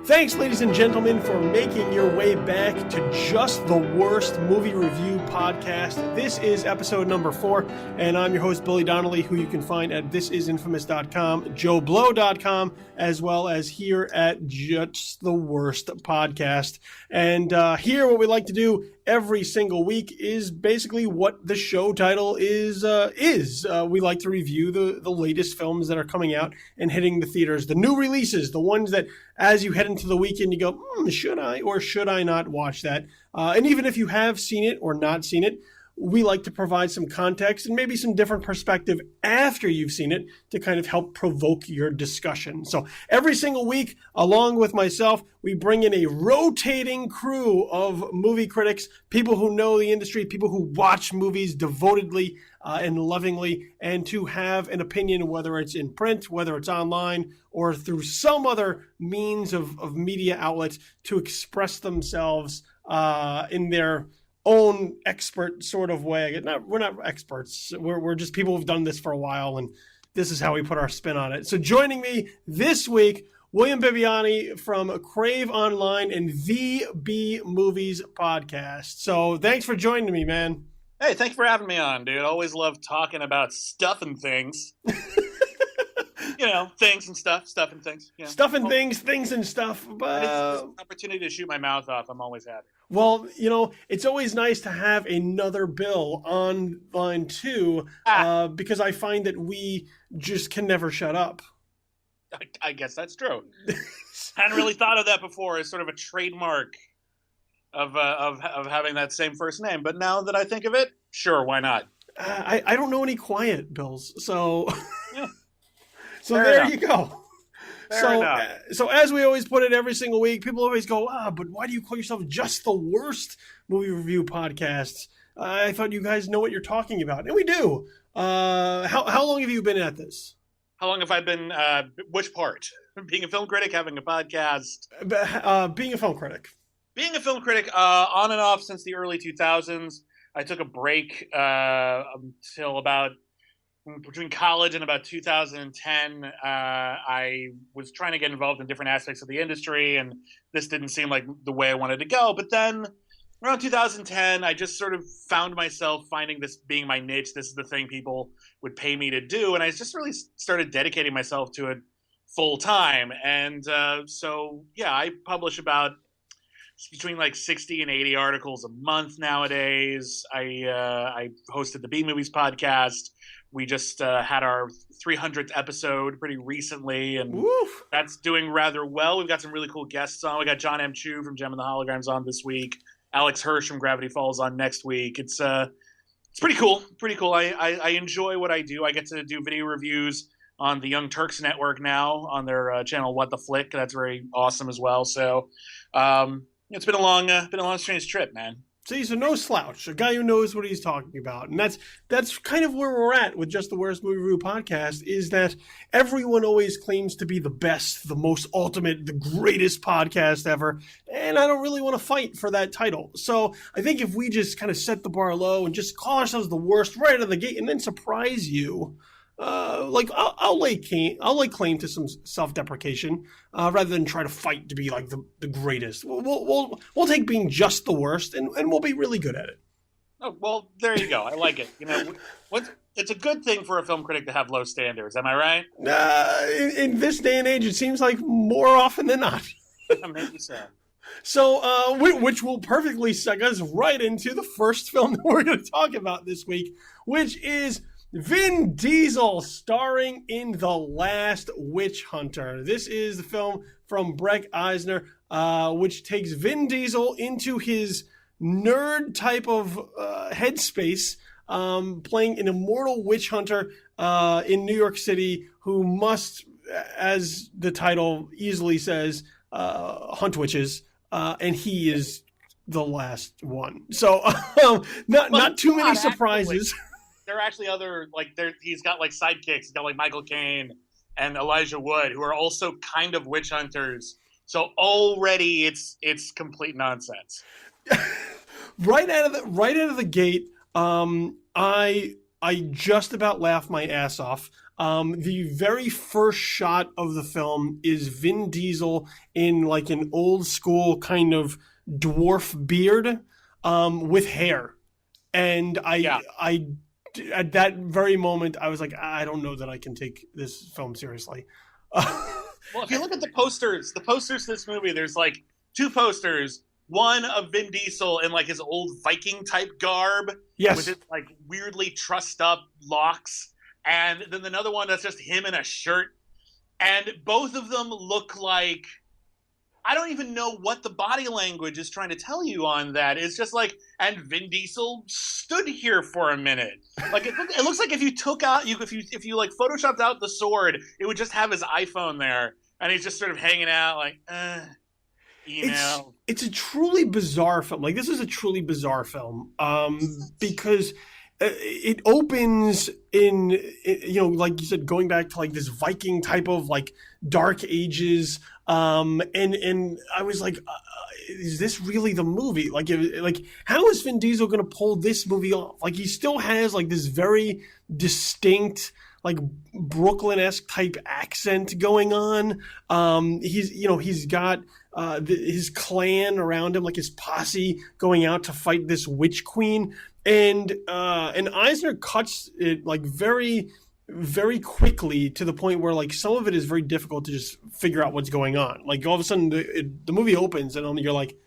Thanks, ladies and gentlemen, for making your way back to Just the Worst Movie Review Podcast. This is episode number 4, and I'm your host, Billy Donnelly, who you can find at thisisinfamous.com, joeblow.com, as well as here at Just the Worst Podcast. And here, what we like to do every single week is basically what the show title is. We like to review the latest films that are coming out and hitting the theaters, the new releases, the ones that as you head into the weekend, you go, should I or should I not watch that? And even if you have seen it or not seen it, we like to provide some context and maybe some different perspective after you've seen it to kind of help provoke your discussion. So every single week, along with myself, we bring in a rotating crew of movie critics, people who know the industry, people who watch movies devotedly and lovingly, and to have an opinion, whether it's in print, whether it's online, or through some other means of media outlet to express themselves in their own expert sort of way. We're not experts. We're just people who've done this for a while, and this is how we put our spin on it. So joining me this week, William Bibbiani from Crave Online and the B Movies podcast. So thanks for joining me, man. Hey, thanks for having me on, dude. I always love talking about stuff and things. Things and stuff and things. You know. Stuff and things and stuff. But it's an opportunity to shoot my mouth off. I'm always happy. Well, it's always nice to have another Bill on line too, because I find that we just can never shut up. I guess that's true. I hadn't really thought of that before as sort of a trademark of having that same first name. But now that I think of it, sure, why not? I don't know any quiet Bills, so yeah. So Fair there enough. you go. Fair enough. So as we always put it every single week, people always go, but why do you call yourself Just the Worst Movie Review Podcast? I thought you guys know what you're talking about. And we do. How long have you been at this? How long have I been, which part? Being a film critic, having a podcast? Being a film critic. Being a film critic, on and off since the early 2000s. I took a break until about between college and about 2010. I was trying to get involved in different aspects of the industry, and this didn't seem like the way I wanted to go. But then around 2010, I just sort of found myself finding this being my niche. This is the thing people would pay me to do. And I just really started dedicating myself to it full time. And I publish about between like 60 and 80 articles a month nowadays. I hosted the B Movies podcast. We just had our 300th episode pretty recently, and Woof. That's doing rather well. We've got some really cool guests on. We got John M. Chu from Gem and the Holograms on this week. Alex Hirsch from Gravity Falls on next week. It's pretty cool. Pretty cool. I enjoy what I do. I get to do video reviews on the Young Turks Network now on their channel What the Flick. That's very awesome as well. So it's been a long strange trip, man. See, so no slouch, a guy who knows what he's talking about. And that's kind of where we're at with Just the Worst Movie Review Podcast, is that everyone always claims to be the best, the most ultimate, the greatest podcast ever. And I don't really want to fight for that title. So I think if we just kind of set the bar low and just call ourselves the worst right out of the gate and then surprise you, I'll lay claim to some self-deprecation rather than try to fight to be like the greatest. We'll take being just the worst, and we'll be really good at it. Oh, well, there you go. I like it. It's a good thing for a film critic to have low standards. Am I right? In this day and age, it seems like more often than not. Maybe so. So, which will perfectly seg us right into the first film that we're going to talk about this week, which is Vin Diesel starring in The Last Witch Hunter. This is the film from Breck Eisner, which takes Vin Diesel into his nerd type of headspace, playing an immortal witch hunter in New York City who must, as the title easily says, hunt witches, and he is the last one. So not too many surprises. There are actually other, he's got sidekicks. He's got Michael Caine and Elijah Wood, who are also kind of witch hunters. So already it's complete nonsense. Right out of the gate, I I just about laughed my ass off. The very first shot of the film is Vin Diesel in like an old school kind of dwarf beard, with hair. And I, at that very moment, I was like, I don't know that I can take this film seriously. Well, if you look at the posters to this movie, there's like two posters. One of Vin Diesel in like his old Viking type garb, Yes. with his like weirdly trussed up locks, and then another one that's just him in a shirt. And both of them look like, I don't even know what the body language is trying to tell you on that. It's just like, and Vin Diesel stood here for a minute. Like it looks like if you took out if you like photoshopped out the sword, it would just have his iPhone there, and he's just sort of hanging out like, It's a truly bizarre film. Like, this is a truly bizarre film, because it opens in, like you said, going back to like this Viking type of like Dark Ages, and I was like, is this really the movie? Like, how is Vin Diesel going to pull this movie off? Like, he still has like this very distinct, like Brooklyn-esque type accent going on. He's got his clan around him, like his posse going out to fight this witch queen, and Eisner cuts it like very, very quickly to the point where like some of it is very difficult to just figure out what's going on. Like all of a sudden the movie opens and you're like,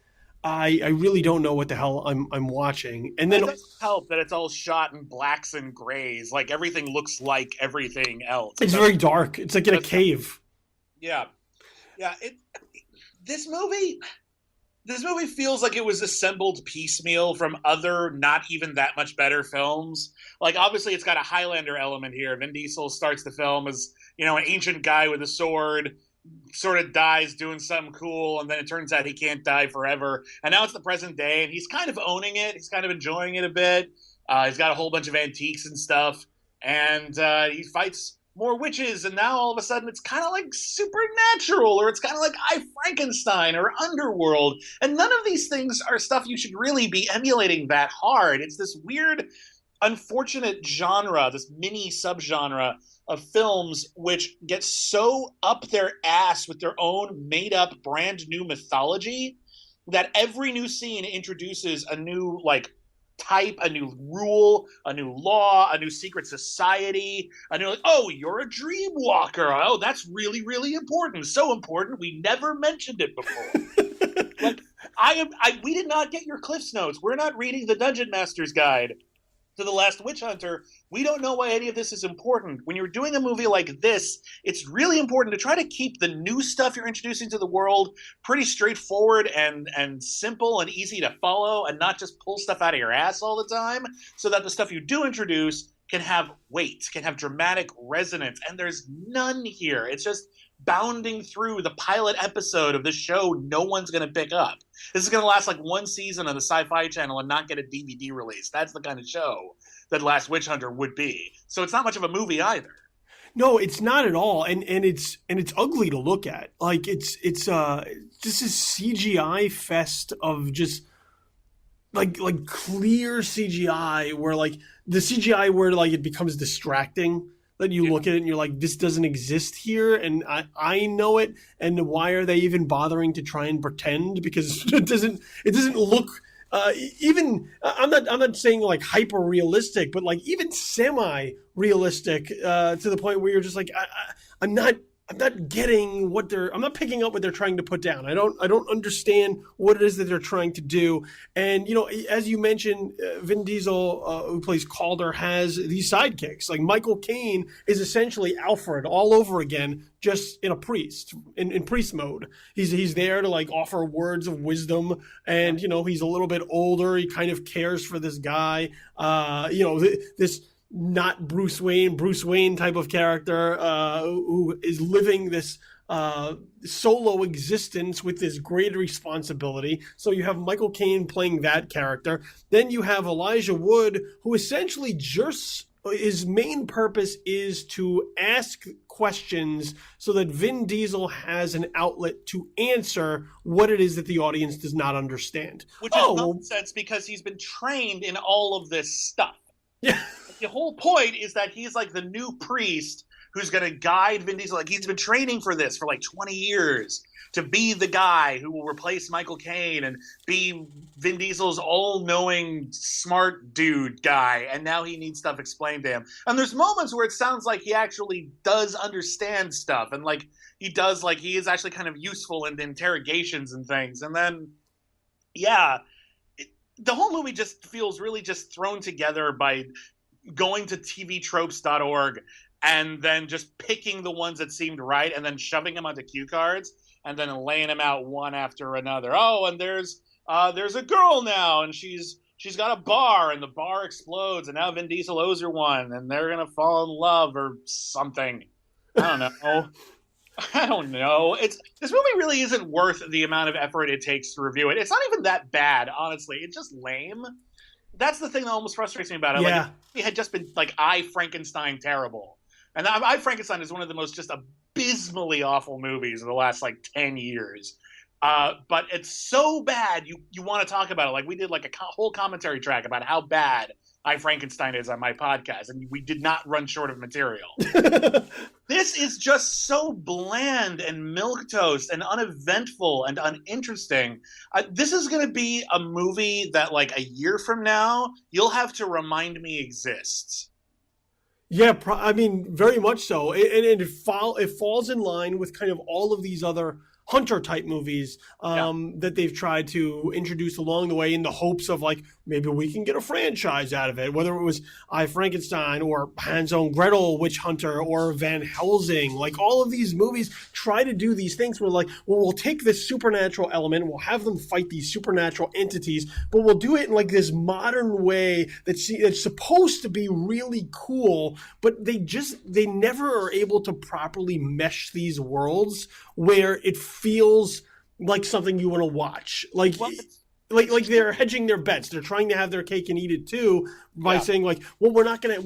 I really don't know what the hell I'm watching. And then it doesn't help that it's all shot in blacks and grays. Like everything looks like everything else. It's very dark. It's like in a cave. Yeah. This movie feels like it was assembled piecemeal from other not even that much better films. Like obviously it's got a Highlander element here. Vin Diesel starts the film as, an ancient guy with a sword, sort of dies doing something cool, and then it turns out he can't die forever. And now it's the present day, and he's kind of owning it. He's kind of enjoying it a bit. He's got a whole bunch of antiques and stuff, and he fights more witches, and now all of a sudden it's kind of like supernatural, or it's kind of like I, Frankenstein or Underworld. And none of these things are stuff you should really be emulating that hard. It's this weird, unfortunate genre, this mini subgenre of films which get so up their ass with their own made-up brand new mythology that every new scene introduces a new type, a new rule, a new law, a new secret society, a new oh, you're a dream walker. Oh, that's really, really important. So important we never mentioned it before. We did not get your Cliff's Notes. We're not reading the Dungeon Master's Guide to The Last Witch Hunter. We don't know why any of this is important. When you're doing a movie like this, it's really important to try to keep the new stuff you're introducing to the world pretty straightforward and simple and easy to follow, and not just pull stuff out of your ass all the time, so that the stuff you do introduce can have weight, can have dramatic resonance. And there's none here. It's just bounding through the pilot episode of this show no one's going to pick up. This is going to last like one season on the Sci-Fi Channel and not get a DVD release. That's the kind of show that Last Witch Hunter would be. So it's not much of a movie either. No, it's not at all, and it's ugly to look at. Like it's just this CGI fest of just like clear CGI where like the CGI where like it becomes distracting. That you look at it and you're like, this doesn't exist here, and I know it, and why are they even bothering to try and pretend? Because it doesn't look even. I'm not saying like hyper realistic, but like even semi realistic to the point where you're just like, I'm not getting what I'm not picking up what they're trying to put down. I don't understand what it is that they're trying to do. And, as you mentioned, Vin Diesel, who plays Calder, has these sidekicks. Like Michael Caine is essentially Alfred all over again, just in priest mode. He's there to like offer words of wisdom. And, he's a little bit older. He kind of cares for this guy. This not Bruce Wayne type of character who is living this solo existence with this great responsibility. So you have Michael Caine playing that character. Then you have Elijah Wood, who essentially just his main purpose is to ask questions so that Vin Diesel has an outlet to answer what it is that the audience does not understand. Which is nonsense because he's been trained in all of this stuff. Yeah. the whole point is that he's like the new priest who's going to guide Vin Diesel. Like, he's been training for this for like 20 years to be the guy who will replace Michael Caine and be Vin Diesel's all-knowing, smart dude guy. And now he needs stuff explained to him. And there's moments where it sounds like he actually does understand stuff. And like he is actually kind of useful in interrogations and things. And then, yeah, the whole movie just feels really just thrown together by going to tvtropes.org and then just picking the ones that seemed right and then shoving them onto cue cards and then laying them out one after another. Oh, and there's a girl now, and she's got a bar, and the bar explodes, and now Vin Diesel owes her one, and they're gonna fall in love or something. I don't know. I don't know. This movie really isn't worth the amount of effort it takes to review it. It's not even that bad, honestly. It's just lame. That's the thing that almost frustrates me about it. Yeah. Like, if it had just been like I, Frankenstein terrible. And I, Frankenstein is one of the most just abysmally awful movies of the last like 10 years. But it's so bad you want to talk about it. Like, we did like a whole commentary track about how bad I, Frankenstein is on my podcast, and we did not run short of material. This is just so bland and milquetoast and uneventful and uninteresting. This is going to be a movie that like a year from now, you'll have to remind me exists. Yeah, I mean, very much so. And it falls in line with kind of all of these other Hunter-type movies that they've tried to introduce along the way in the hopes of, like, maybe we can get a franchise out of it, whether it was I, Frankenstein or Hans and Gretel, Witch Hunter, or Van Helsing. Like, all of these movies try to do these things where, like, well, we'll take this supernatural element, we'll have them fight these supernatural entities, but we'll do it in, like, this modern way that's supposed to be really cool, but they never are able to properly mesh these worlds where it feels like something you want to watch. Like they're hedging their bets. They're trying to have their cake and eat it too by saying, like, well, we're not gonna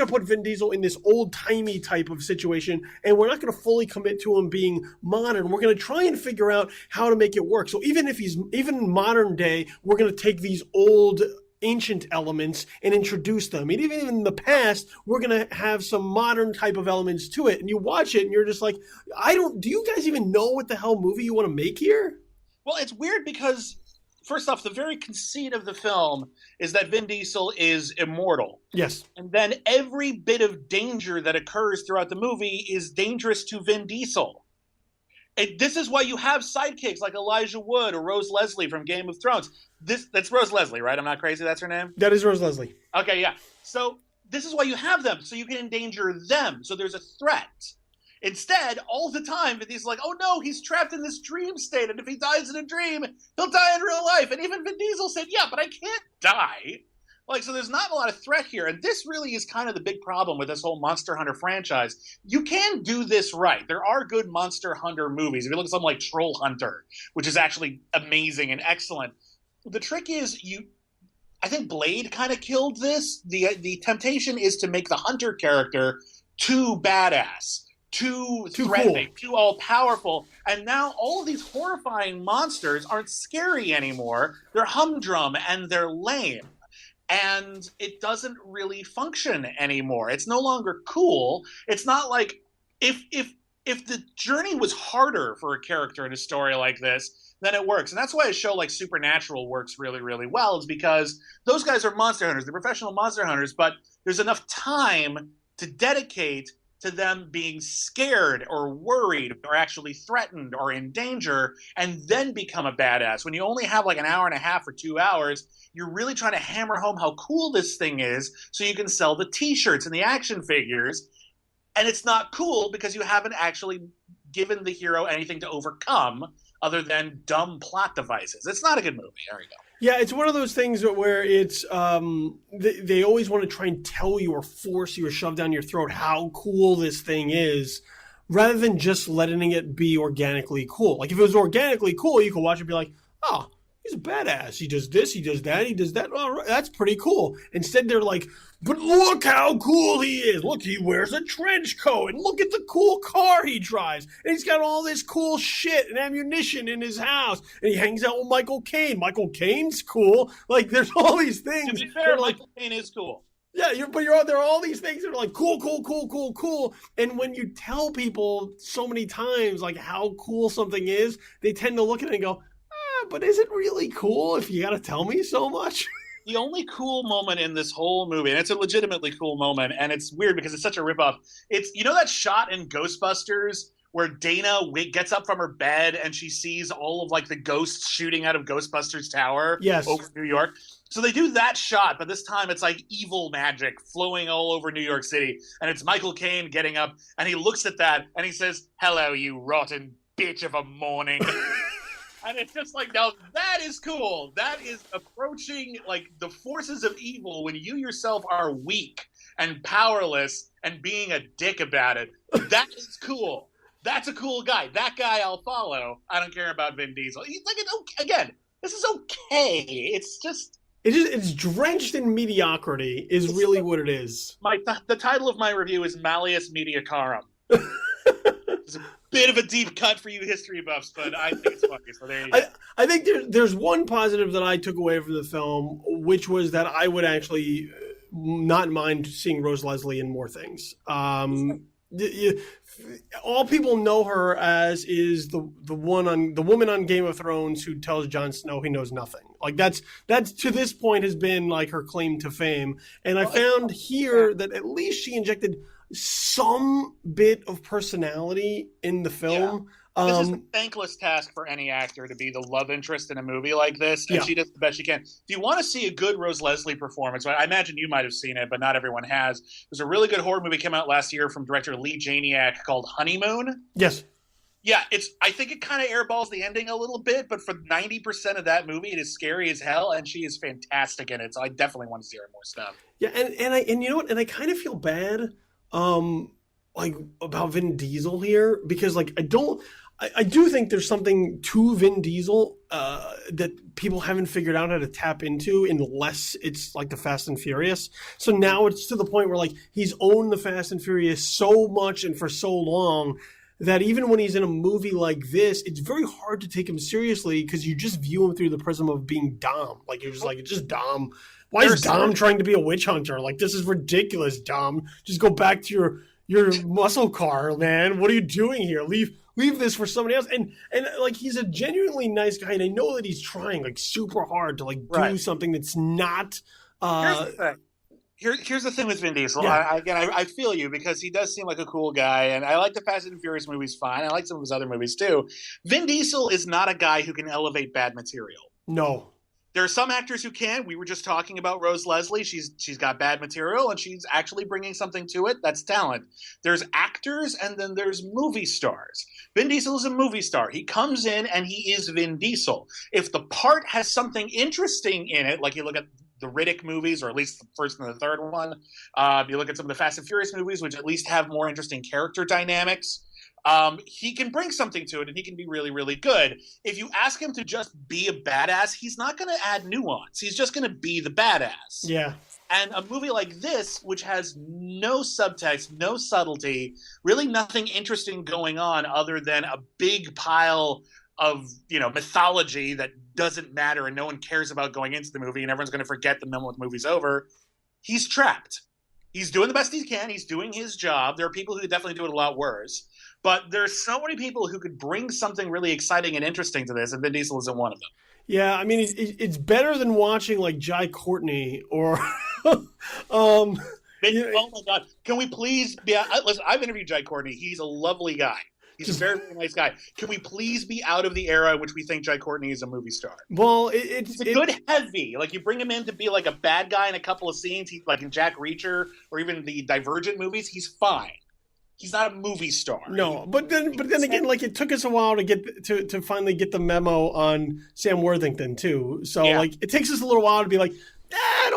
put Vin Diesel in this old timey type of situation, and we're not gonna fully commit to him being modern. We're gonna try and figure out how to make it work. So even if he's modern day, we're gonna take these old ancient elements and introduce them. And even in the past, we're going to have some modern type of elements to it. And you watch it and you're just like, do you guys even know what the hell movie you want to make here? Well, it's weird because, first off, the very conceit of the film is that Vin Diesel is immortal. Yes. And then every bit of danger that occurs throughout the movie is dangerous to Vin Diesel. This is why you have sidekicks like Elijah Wood or Rose Leslie from Game of Thrones. That's Rose Leslie, right? I'm not crazy. That's her name? That is Rose Leslie. Okay, yeah. So this is why you have them, so you can endanger them. So there's a threat. Instead, all the time, Vin Diesel's like, oh no, he's trapped in this dream state, and if he dies in a dream, he'll die in real life. And even Vin Diesel said, yeah, but I can't die. Like, so there's not a lot of threat here. And this really is kind of the big problem with this whole Monster Hunter franchise. You can do this right. There are good Monster Hunter movies. If you look at something like Troll Hunter, which is actually amazing and excellent. The trick is I think Blade kind of killed this. The temptation is to make the Hunter character too badass, too threatening, cool, too all-powerful. And now all of these horrifying monsters aren't scary anymore. They're humdrum and they're lame. And it doesn't really function anymore. It's no longer cool. It's not like if the journey was harder for a character in a story like this, then it works. And that's why a show like Supernatural works really, really well, is because those guys are monster hunters. They're professional monster hunters, but there's enough time to dedicate to them being scared or worried or actually threatened or in danger, and then become a badass. When you only have like an hour and a half or 2 hours, you're really trying to hammer home how cool this thing is so you can sell the t-shirts and the action figures. And it's not cool because you haven't actually given the hero anything to overcome other than dumb plot devices. It's not a good movie. There you go. Yeah, it's one of those things where it's they always want to try and tell you or force you or shove down your throat how cool this thing is, rather than just letting it be organically cool. Like, if it was organically cool, you could watch it and be like, oh, he's a badass. He does this, he does that, he does that. Oh, that's pretty cool. Instead, they're like, but look how cool he is. Look, he wears a trench coat. And look at the cool car he drives. And he's got all this cool shit and ammunition in his house. And he hangs out with Michael Caine. Michael Caine's cool. Like, there's all these things. To be fair, Michael Caine is cool. Yeah, there are all these things that are like cool, cool, cool, cool, cool. And when you tell people so many times like how cool something is, they tend to look at it and go, but is it really cool if you got to tell me so much? The only cool moment in this whole movie, and it's a legitimately cool moment, and it's weird because it's such a ripoff. It's, you know, that shot in Ghostbusters where Dana gets up from her bed and she sees all of like the ghosts shooting out of Ghostbusters Tower over New York. So they do that shot, but this time it's like evil magic flowing all over New York City. And it's Michael Caine getting up and he looks at that and he says, "Hello, you rotten bitch of a morning." And it's just like, now that is cool. That is approaching like the forces of evil when you yourself are weak and powerless and being a dick about it. That is cool. That's a cool guy. That guy I'll follow. I don't care about Vin Diesel. He's like, again, this is okay. It's just... It's drenched in mediocrity is really what it is. The title of my review is Malleus Mediacarum. It's a bit of a deep cut for you history buffs, but I think it's funny. So there you go. I think there's one positive that I took away from the film, which was that I would actually not mind seeing Rose Leslie in more things. All people know her as is the woman on Game of Thrones who tells Jon Snow he knows nothing. Like that's to this point has been like her claim to fame. And I found here that at least she injected some bit of personality in the film. This is a thankless task for any actor to be the love interest in a movie like this, and she does the best she can. If you want to see a good Rose Leslie performance, I imagine you might have seen it, but not everyone has. There's a really good horror movie came out last year from director Lee Janiak called Honeymoon. Yes. Yeah, I think it kind of airballs the ending a little bit, but for 90% of that movie, it is scary as hell, and she is fantastic in it. So I definitely want to see her in more stuff. Yeah, and you know what? And I kind of feel bad, like about Vin Diesel here because like I do think there's something to Vin Diesel that people haven't figured out how to tap into unless it's like the Fast and Furious. So now it's to the point where like he's owned the Fast and Furious so much and for so long that even when he's in a movie like this, it's very hard to take him seriously because you just view him through the prism of being Dom. Like you're just like, it's just Dom. Why is Dom trying to be a witch hunter? Like this is ridiculous, Dom. Just go back to your muscle car, man. What are you doing here? Leave this for somebody else. And like he's a genuinely nice guy, and I know that he's trying like super hard to like do something that's not. Here's the thing with Vin Diesel. Yeah. I feel you because he does seem like a cool guy, and I like the Fast and Furious movies fine. I like some of his other movies too. Vin Diesel is not a guy who can elevate bad material. No. There are some actors who can. We were just talking about Rose Leslie. She's got bad material, and she's actually bringing something to it. That's talent. There's actors, and then there's movie stars. Vin Diesel is a movie star. He comes in, and he is Vin Diesel. If the part has something interesting in it, like you look at the Riddick movies, or at least the first and the third one, you look at some of the Fast and Furious movies, which at least have more interesting character dynamics, he can bring something to it, and he can be really, really good. If you ask him to just be a badass, he's not going to add nuance. He's just going to be the badass. Yeah. And a movie like this, which has no subtext, no subtlety, really nothing interesting going on other than a big pile of, mythology that doesn't matter and no one cares about going into the movie and everyone's going to forget the moment the movie's over, he's trapped. He's doing the best he can. He's doing his job. There are people who could definitely do it a lot worse. But there's so many people who could bring something really exciting and interesting to this, and Vin Diesel isn't one of them. Yeah, I mean, it's better than watching, like, Jai Courtney or... Oh, my God. Can we please... listen, I've interviewed Jai Courtney. He's a lovely guy. He's a very, very nice guy. Can we please be out of the era in which we think Jai Courtney is a movie star? Well, it's a good heavy. Like, you bring him in to be, like, a bad guy in a couple of scenes, like in Jack Reacher or even the Divergent movies, he's fine. He's not a movie star. No, but then again, like it took us a while to get to finally get the memo on Sam Worthington too. So like it takes us a little while to be like, I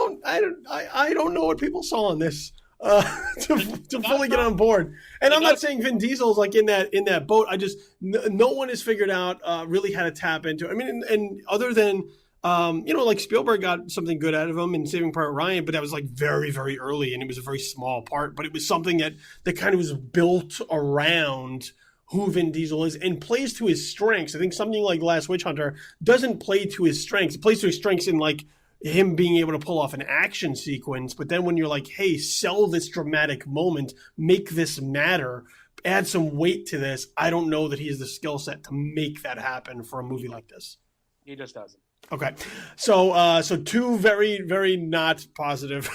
don't know what people saw in this to fully get on board. And I'm not saying Vin Diesel's like in that boat. I just no one has figured out really how to tap into it. I mean, and other than. Like Spielberg got something good out of him in Saving Private Ryan, but that was like very, very early and it was a very small part, but it was something that kind of was built around who Vin Diesel is and plays to his strengths. I think something like Last Witch Hunter doesn't play to his strengths. It plays to his strengths in like him being able to pull off an action sequence, but then when you're like, hey, sell this dramatic moment, make this matter, add some weight to this, I don't know that he has the skill set to make that happen for a movie like this. He just doesn't. Okay, so two very, very not positive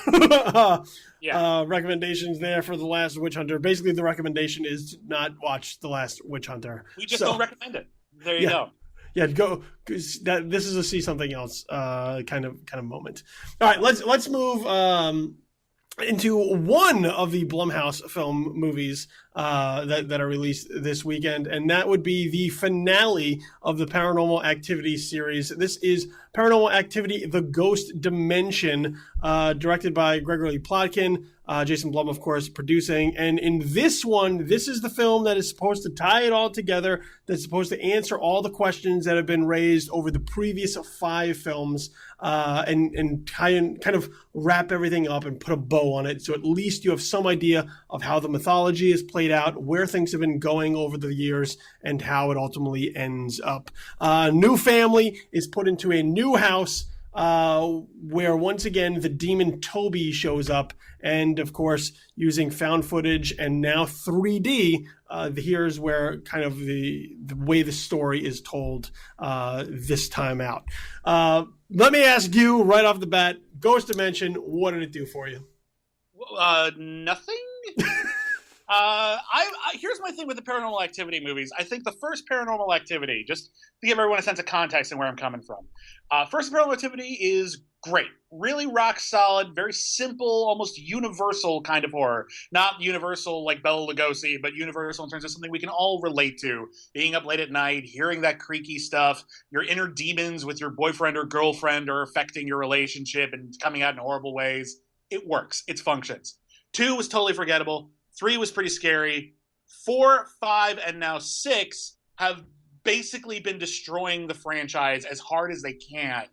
recommendations there for The Last Witch Hunter. Basically, the recommendation is to not watch The Last Witch Hunter. We just don't recommend it. There you go. Yeah, go. This is a see something else kind of moment. All right, let's move into one of the Blumhouse film movies that are released this weekend, and that would be the finale of the Paranormal Activity series. This is Paranormal Activity: The Ghost Dimension, directed by Gregory Plotkin. Jason Blum, of course, producing. And in this one, this is the film that is supposed to tie it all together, that's supposed to answer all the questions that have been raised over the previous 5 films, and kind of wrap everything up and put a bow on it. So at least you have some idea of how the mythology is played out, where things have been going over the years, and how it ultimately ends up. New family is put into a new house, where once again the demon Toby shows up, and of course using found footage and now 3D. Here's where kind of the way the story is told this time out. Let me ask you right off the bat, Ghost Dimension, what did it do for you? Nothing. Here's my thing with the Paranormal Activity movies. I think the first Paranormal Activity, just to give everyone a sense of context and where I'm coming from, first Paranormal Activity is great, really rock solid, very simple, almost universal kind of horror. Not universal like Bela Lugosi, but universal in terms of something we can all relate to. Being up late at night, hearing that creaky stuff, your inner demons with your boyfriend or girlfriend are affecting your relationship and coming out in horrible ways. It works. It functions. 2 was totally forgettable. 3 was pretty scary. 4, 5, and now 6 have basically been destroying the franchise as hard as they can.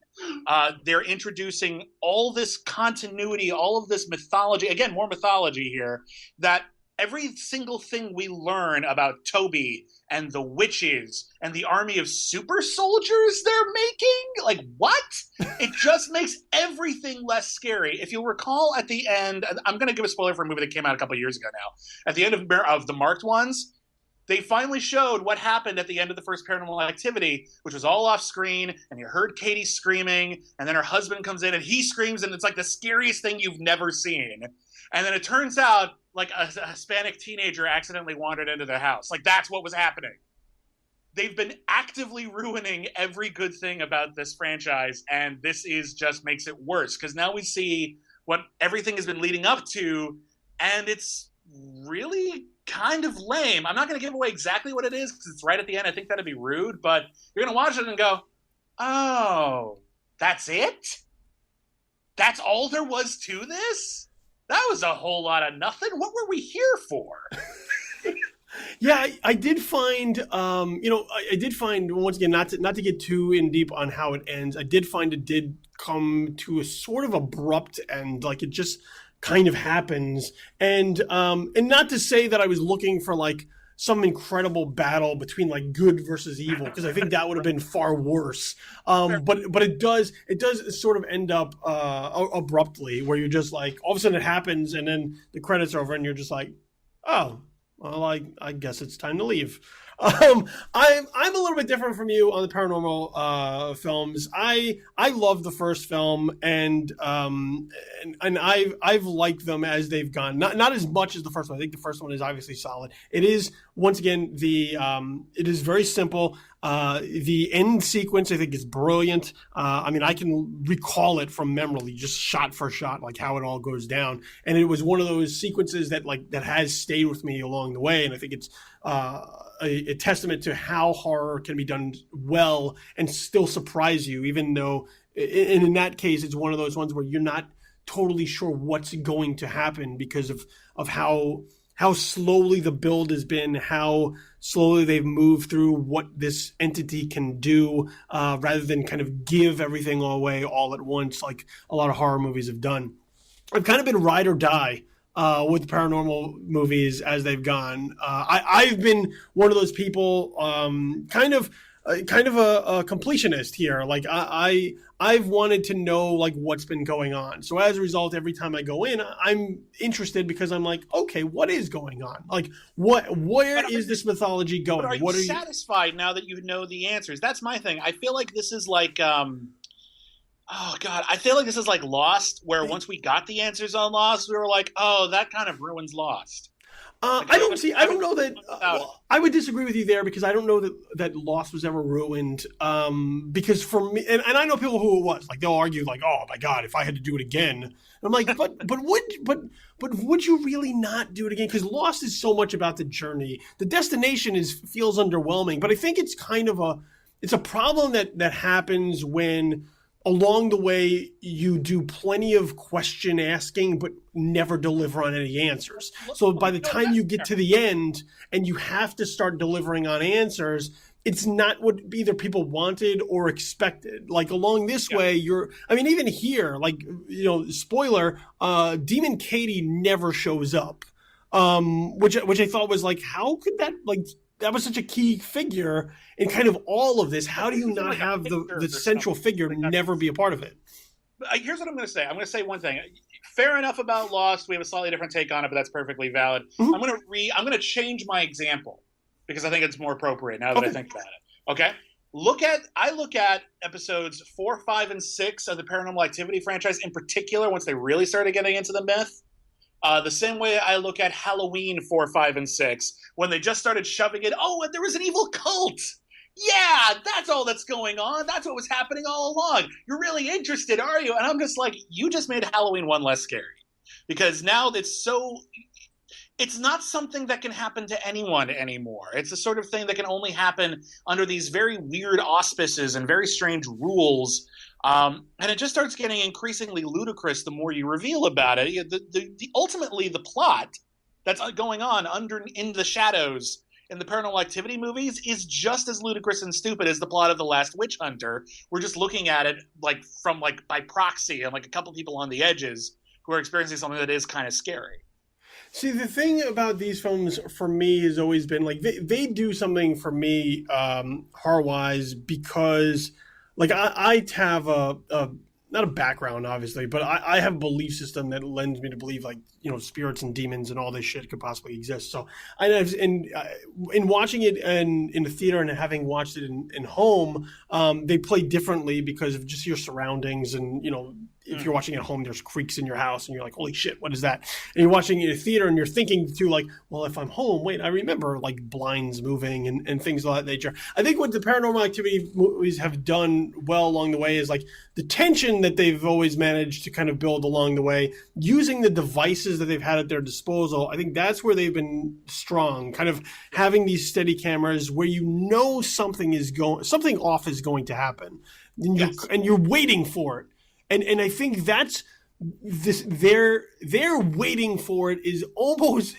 They're introducing all this continuity, all of this mythology, again, more mythology here, that every single thing we learn about Toby and the witches and the army of super soldiers they're making, like, what? It just makes everything less scary. If you'll recall at the end, I'm going to give a spoiler for a movie that came out a couple years ago now. At the end of the marked ones, they finally showed what happened at the end of the first Paranormal Activity, which was all off screen, and you heard Katie screaming, and then her husband comes in and he screams, and it's like the scariest thing you've never seen. And then it turns out like a Hispanic teenager accidentally wandered into their house. Like, that's what was happening. They've been actively ruining every good thing about this franchise, and this is just makes it worse, because now we see what everything has been leading up to, and it's really kind of lame. I'm not going to give away exactly what it is because it's right at the end. I think that'd be rude, but you're going to watch it and go, oh, that's it? That's all there was to this? That was a whole lot of nothing. What were we here for? Yeah, I did find, I did find, once again, not to get too in deep on how it ends, I did find it did come to a sort of abrupt end. Like, it just kind of happens. And not to say that I was looking for, like, some incredible battle between, like, good versus evil, because I think that would have been far worse. But it does sort of end up abruptly, where you're just like, all of a sudden it happens, and then the credits are over, and you're just like, oh, well, I guess it's time to leave. I'm a little bit different from you on the paranormal films. I love the first film, and I've liked them as they've gone. Not as much as the first one. I think the first one is obviously solid. It is, once again, it is very simple. The end sequence, I think, is brilliant. I mean, I can recall it from memory, just shot for shot, like how it all goes down. And it was one of those sequences that has stayed with me along the way. And I think it's a testament to how horror can be done well and still surprise you, even though, and in that case, it's one of those ones where you're not totally sure what's going to happen because of how slowly the build has been, how slowly they've moved through what this entity can do, rather than kind of give everything away all at once, like a lot of horror movies have done. I've kind of been ride or die with paranormal movies as they've gone. I've been one of those people, kind of kind of a completionist here. Like I've wanted to know like what's been going on. So as a result, every time I go in, I'm interested because I'm like, okay, what is going on? Like where is this mythology going? But are you satisfied now that you know the answers? That's my thing. I feel like this is like oh God, I feel like this is like Lost, where once we got the answers on Lost, we were like, oh, that kind of ruins Lost. I don't know that. I would disagree with you there because I don't know that Lost was ever ruined. Because for me, and I know people who it was. Like they'll argue, like, "Oh my God, if I had to do it again," and I'm like, "But would you really not do it again?" Because Lost is so much about the journey. The destination feels underwhelming, but I think it's kind of a problem that happens when along the way you do plenty of question asking but never deliver on any answers. So by the time you get to the end and you have to start delivering on answers, it's not what either people wanted or expected. Like along this way, even here, like, spoiler, Demon Katie never shows up. Which I thought was like, how could that, like, that was such a key figure in kind of all of this. How do you not have the central figure never be a part of it? Here's what I'm going to say. I'm going to say one thing. Fair enough about Lost. We have a slightly different take on it, but that's perfectly valid. Mm-hmm. I'm going to change my example because I think it's more appropriate now that I think about it. Okay. I look at episodes 4, 5, and 6 of the Paranormal Activity franchise in particular, once they really started getting into the myth. The same way I look at Halloween 4, 5, and 6, when they just started shoving it. Oh, and there was an evil cult. Yeah, that's all that's going on. That's what was happening all along. You're really interested, are you? And I'm just like, you just made Halloween 1 less scary. Because now it's not something that can happen to anyone anymore. It's the sort of thing that can only happen under these very weird auspices and very strange rules. And it just starts getting increasingly ludicrous the more you reveal about it. Ultimately, the plot that's going on in the shadows in the Paranormal Activity movies is just as ludicrous and stupid as the plot of The Last Witch Hunter. We're just looking at it like from like by proxy and like a couple people on the edges who are experiencing something that is kind of scary. See, the thing about these films for me has always been like they do something for me horror-wise because like I have a not a background obviously, but I have a belief system that lends me to believe like spirits and demons and all this shit could possibly exist. So in watching it in the theater and having watched it in home, they play differently because of just your surroundings and if you're watching at home, there's creaks in your house and you're like, holy shit, what is that? And you're watching in a theater and you're thinking through like, well, if I'm home, wait, I remember like blinds moving and things of that nature. I think what the Paranormal Activity movies have done well along the way is like the tension that they've always managed to kind of build along the way, using the devices that they've had at their disposal. I think that's where they've been strong, kind of having these steady cameras where something off is going to happen. And you're waiting for it. And I think that's this. Their waiting for it is almost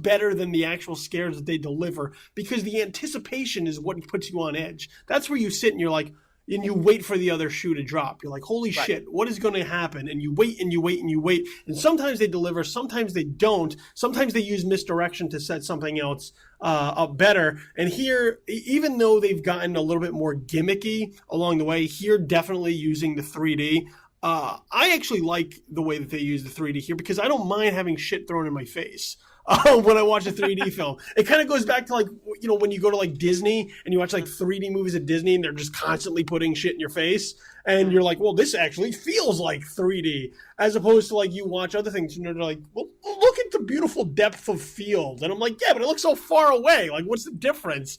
better than the actual scares that they deliver because the anticipation is what puts you on edge. That's where you sit and you're like, and you wait for the other shoe to drop. You're like, holy shit, what is going to happen? And you wait and you wait and you wait. And sometimes they deliver, sometimes they don't. Sometimes they use misdirection to set something else up better. And here, even though they've gotten a little bit more gimmicky along the way, here definitely using the 3D. I actually like the way that they use the 3D here because I don't mind having shit thrown in my face. When I watch a 3D film, it kind of goes back to like, when you go to like Disney and you watch like 3D movies at Disney and they're just constantly putting shit in your face. And you're like, well, this actually feels like 3D as opposed to like you watch other things and you're like, well, look at the beautiful depth of field. And I'm like, yeah, but it looks so far away. Like, what's the difference?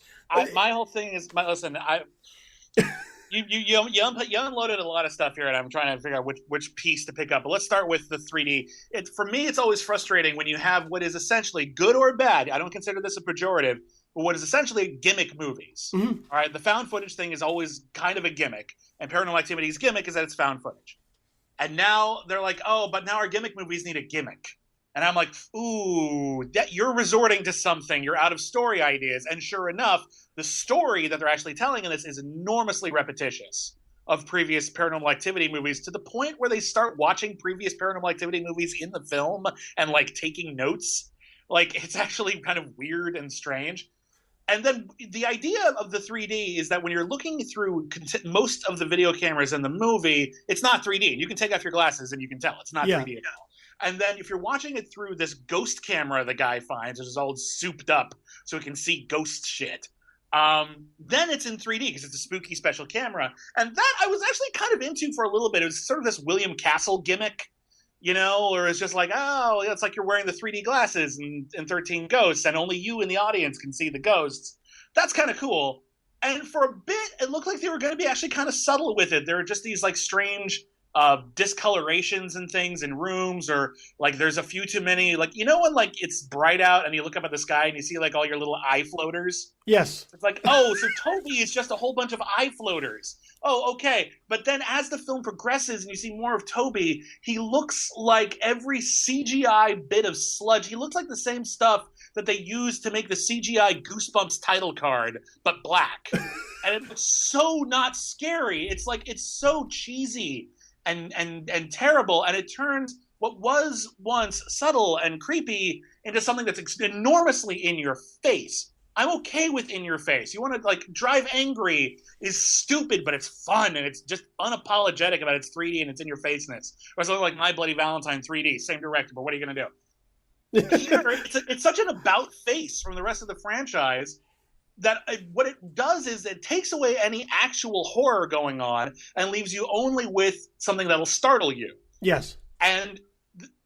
My whole thing is, listen, You unloaded a lot of stuff here, and I'm trying to figure out which piece to pick up. But let's start with the 3D. For me, it's always frustrating when you have what is essentially good or bad. I don't consider this a pejorative, but what is essentially gimmick movies. Mm-hmm. All right, the found footage thing is always kind of a gimmick, and Paranormal Activity's gimmick is that it's found footage. And now they're like, oh, but now our gimmick movies need a gimmick. And I'm like, ooh, you're resorting to something. You're out of story ideas. And sure enough, the story that they're actually telling in this is enormously repetitious of previous Paranormal Activity movies to the point where they start watching previous Paranormal Activity movies in the film and like taking notes. Like it's actually kind of weird and strange. And then the idea of the 3D is that when you're looking through most of the video cameras in the movie, it's not 3D. You can take off your glasses and you can tell it's not 3D at all. And then if you're watching it through this ghost camera the guy finds, which is all souped up so he can see ghost shit, then it's in 3D because it's a spooky special camera. And that I was actually kind of into for a little bit. It was sort of this William Castle gimmick, you know, or it's just like, oh, it's like you're wearing the 3D glasses in 13 Ghosts, and only you in the audience can see the ghosts. That's kind of cool. And for a bit, it looked like they were going to be actually kind of subtle with it. There were just these like strange discolorations and things in rooms, or like there's a few too many, like, you know, when like it's bright out and you look up at the sky and you see like all your little eye floaters. Yes. It's like, oh, so Toby is just a whole bunch of eye floaters. Oh, okay. But then as the film progresses and you see more of Toby, he looks like every CGI bit of sludge. He looks like the same stuff that they used to make the CGI Goosebumps title card, but black. And it looks so not scary. It's like, it's so cheesy and terrible. And it turns what was once subtle and creepy into something that's enormously in your face. I'm okay with in your face. You want to like drive angry is stupid, but it's fun and it's just unapologetic about its 3D and its in your faceness. Or something like My Bloody Valentine 3D, same director, but what are you going to do? Here, it's such an about face from the rest of the franchise that what it does is it takes away any actual horror going on and leaves you only with something that'll startle you. Yes. And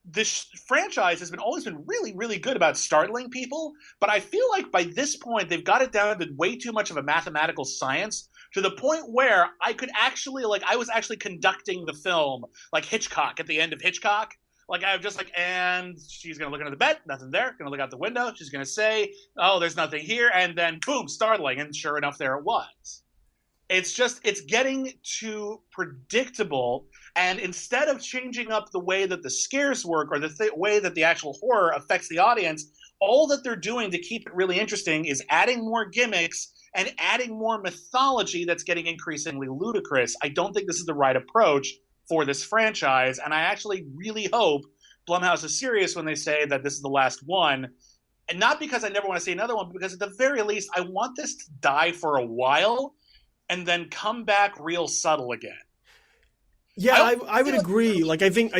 this franchise has always been really, really good about startling people, but I feel like by this point they've got it down to way too much of a mathematical science, to the point where I could actually, like, I was actually conducting the film like Hitchcock at the end of Hitchcock. Like, I'm just like, and she's going to look under the bed, nothing there, going to look out the window, she's going to say, oh, there's nothing here, and then boom, startling, and sure enough, there it was. It's getting too predictable, and instead of changing up the way that the scares work or the way that the actual horror affects the audience, all that they're doing to keep it really interesting is adding more gimmicks and adding more mythology that's getting increasingly ludicrous. I don't think this is the right approach for this franchise, and I actually really hope Blumhouse is serious when they say that this is the last one. And not because I never want to see another one, but because at the very least, I want this to die for a while and then come back real subtle again. Yeah, I would agree. Like, I think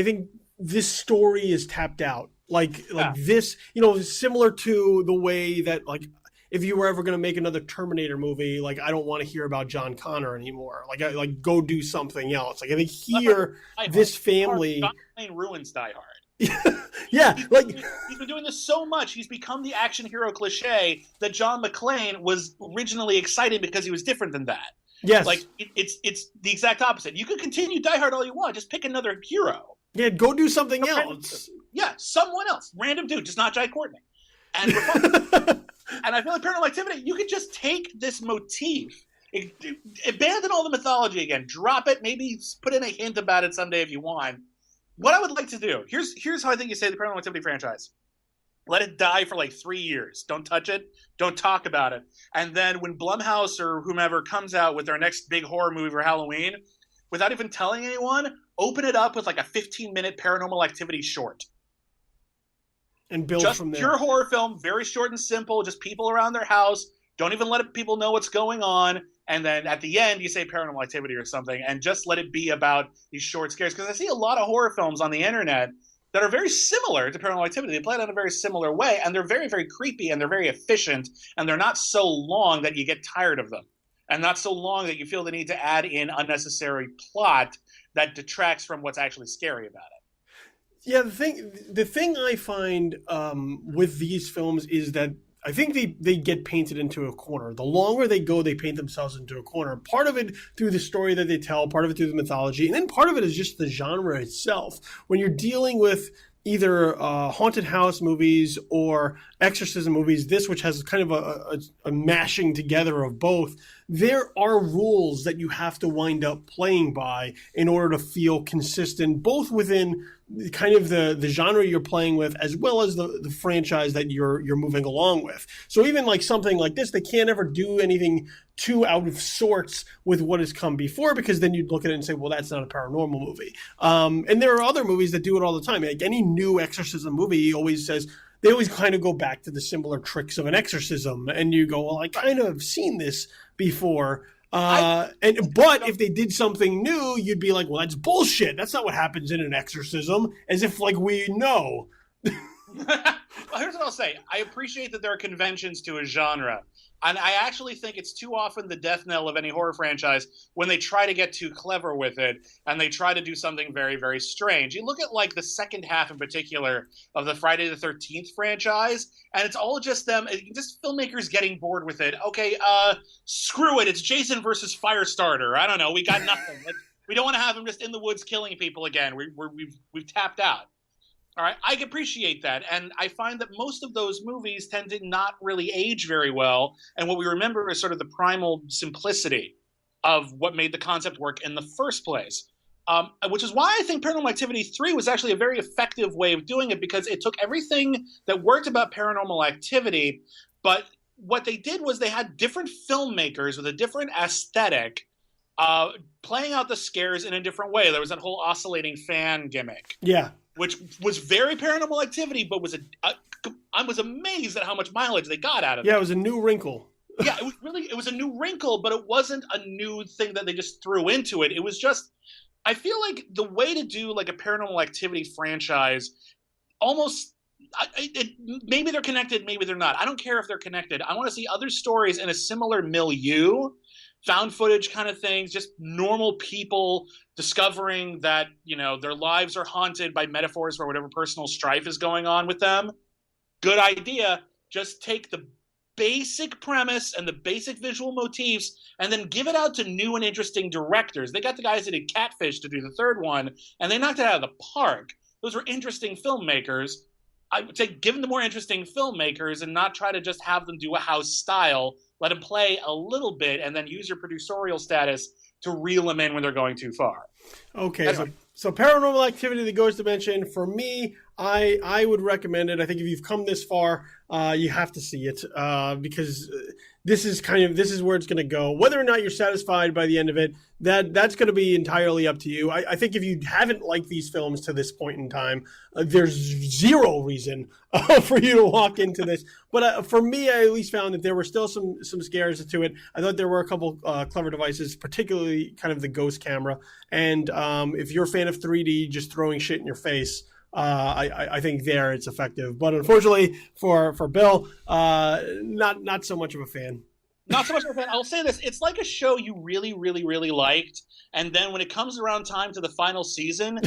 this story is tapped out. Like this, you know, similar to the way that, like, if you were ever going to make another Terminator movie, like, I don't want to hear about John Connor anymore. Like go do something else. Like, I think here, this family... John McClane ruins Die Hard. Yeah, he's been doing this so much. He's become the action hero cliche that John McClane was originally excited because he was different than that. Yes, like it's the exact opposite. You can continue Die Hard all you want, just pick another hero. Yeah, go do something else. Yeah, someone else, random dude, just not Jai Courtney. And we're fine. And I feel like Paranormal Activity, you could just take this motif, abandon all the mythology again, drop it, maybe put in a hint about it someday if you want. What I would like to do, here's how I think you say the Paranormal Activity franchise. Let it die for like 3 years. Don't touch it. Don't talk about it. And then when Blumhouse or whomever comes out with their next big horror movie for Halloween, without even telling anyone, open it up with like a 15-minute Paranormal Activity short. And build just from there. Pure horror film, very short and simple, just people around their house. Don't even let people know what's going on. And then at the end, you say Paranormal Activity or something, and just let it be about these short scares. Because I see a lot of horror films on the internet that are very similar to Paranormal Activity. They play it in a very similar way, and they're very, very creepy, and they're very efficient, and they're not so long that you get tired of them, and not so long that you feel the need to add in unnecessary plot that detracts from what's actually scary about it. Yeah, the thing I find with these films is that I think they get painted into a corner. The longer they go, they paint themselves into a corner. Part of it through the story that they tell, part of it through the mythology, and then part of it is just the genre itself. When you're dealing with either haunted house movies or exorcism movies, this which has kind of a mashing together of both, there are rules that you have to wind up playing by in order to feel consistent, both within kind of the genre you're playing with as well as the franchise that you're moving along with. So even like something like this, they can't ever do anything too out of sorts with what has come before, because then you'd look at it and say, well, that's not a paranormal movie. And there are other movies that do it all the time. Like any new exorcism movie always says, they always kind of go back to the similar tricks of an exorcism, and you go, well, I kind of have seen this before. But if they did something new, you'd be like, well, that's bullshit. That's not what happens in an exorcism, as if like we know. Well, here's what I'll say. I appreciate that there are conventions to a genre. And I actually think it's too often the death knell of any horror franchise when they try to get too clever with it and they try to do something very, very strange. You look at like the second half in particular of the Friday the 13th franchise, and it's all just them, just filmmakers getting bored with it. Okay, screw it. It's Jason versus Firestarter. I don't know. We got nothing. We don't want to have him just in the woods killing people again. We've tapped out. All right, I appreciate that, and I find that most of those movies tend to not really age very well, and what we remember is sort of the primal simplicity of what made the concept work in the first place, which is why I think Paranormal Activity 3 was actually a very effective way of doing it, because it took everything that worked about Paranormal Activity, but what they did was they had different filmmakers with a different aesthetic playing out the scares in a different way. There was that whole oscillating fan gimmick. Yeah. Which was very Paranormal Activity, but I was amazed at how much mileage they got out of it. Yeah, it was a new wrinkle. Yeah, it was a new wrinkle, but it wasn't a new thing that they just threw into it. It was just, I feel like the way to do like a Paranormal Activity franchise, almost, maybe they're connected, maybe they're not. I don't care if they're connected. I want to see other stories in a similar milieu, found footage kind of things, just normal people discovering that, you know, their lives are haunted by metaphors for whatever personal strife is going on with them. Good idea. Just take the basic premise and the basic visual motifs and then give it out to new and interesting directors. They got the guys that did Catfish to do the third one, and they knocked it out of the park. Those were interesting filmmakers. I would say give them the more interesting filmmakers and not try to just have them do a house style. Let them play a little bit and then use your producerial status to reel them in when they're going too far. Okay, anyway. So Paranormal Activity, The Ghost Dimension, for me, I would recommend it. I think if you've come this far, you have to see it because this is where it's going to go. Whether or not you're satisfied by the end of it, that's going to be entirely up to you. I think if you haven't liked these films to this point in time, there's zero reason for you to walk into this. But for me, I at least found that there were still some scares to it. I thought there were a couple clever devices, particularly kind of the ghost camera. And if you're a fan of 3D, just throwing shit in your face, I think there it's effective. But unfortunately for Bill, not so much of a fan. Not so much of a fan. I'll say this. It's like a show you really, really, really liked. And then when it comes around time to the final season,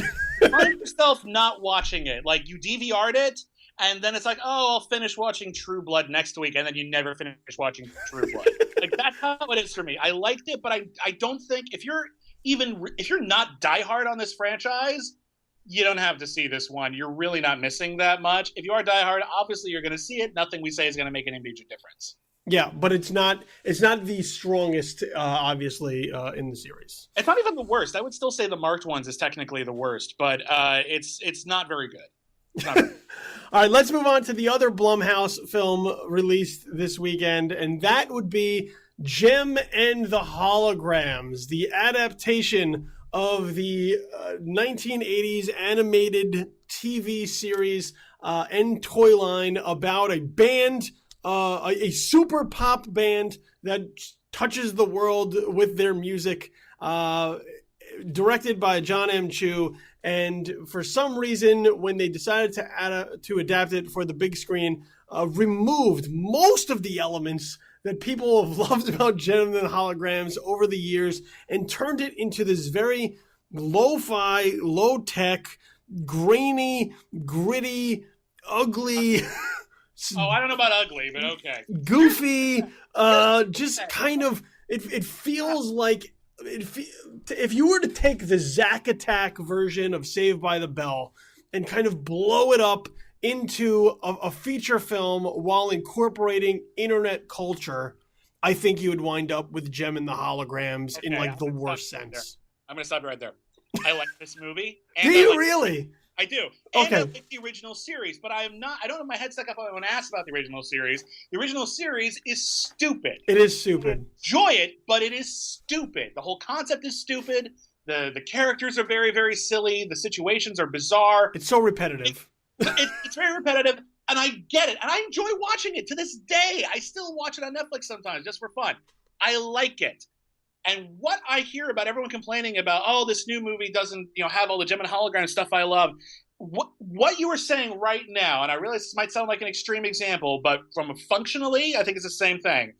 find yourself not watching it. Like you DVR'd it, and then it's like, oh, I'll finish watching True Blood next week. And then you never finish watching True Blood. Like that's how it is for me. I liked it, but I don't think if you're not diehard on this franchise, you don't have to see this one. You're really not missing that much. If you are diehard, obviously you're going to see it. Nothing we say is going to make an immediate difference. Yeah, but it's not the strongest, obviously, in the series. It's not even the worst. I would still say the marked ones is technically the worst, but it's not very good. It's not very good. All right, let's move on to the other Blumhouse film released this weekend, and that would be Jem and the Holograms, the adaptation of the 1980s animated TV series and toy line about a band, a super pop band that touches the world with their music, directed by John M. Chu. And for some reason, when they decided to adapt it for the big screen, removed most of the elements that people have loved about Jem and the Holograms over the years and turned it into this very lo-fi, low-tech, grainy, gritty, ugly... Oh, I don't know about ugly, but okay. Goofy, just kind of... It feels like... if you were to take the Zack Attack version of Saved by the Bell and kind of blow it up into a feature film while incorporating internet culture, I think you would wind up with Jem and the Holograms in like the worst sense. I'm going to stop you right there. I like this movie. Do you really? I do. And okay. I like the original series, but I don't have my head stuck up when asked about the original series. The original series is stupid. It is stupid. Enjoy it, but it is stupid. The whole concept is stupid. The characters are very, very silly. The situations are bizarre. It's so repetitive. It's very repetitive, And I get it. And I enjoy watching it to this day. I still watch it on Netflix sometimes just for fun. I like it. And what I hear about everyone complaining about, oh, this new movie doesn't, have all the gem and hologram stuff I love. What you were saying right now, and I realize this might sound like an extreme example, but from functionally, I think it's the same thing.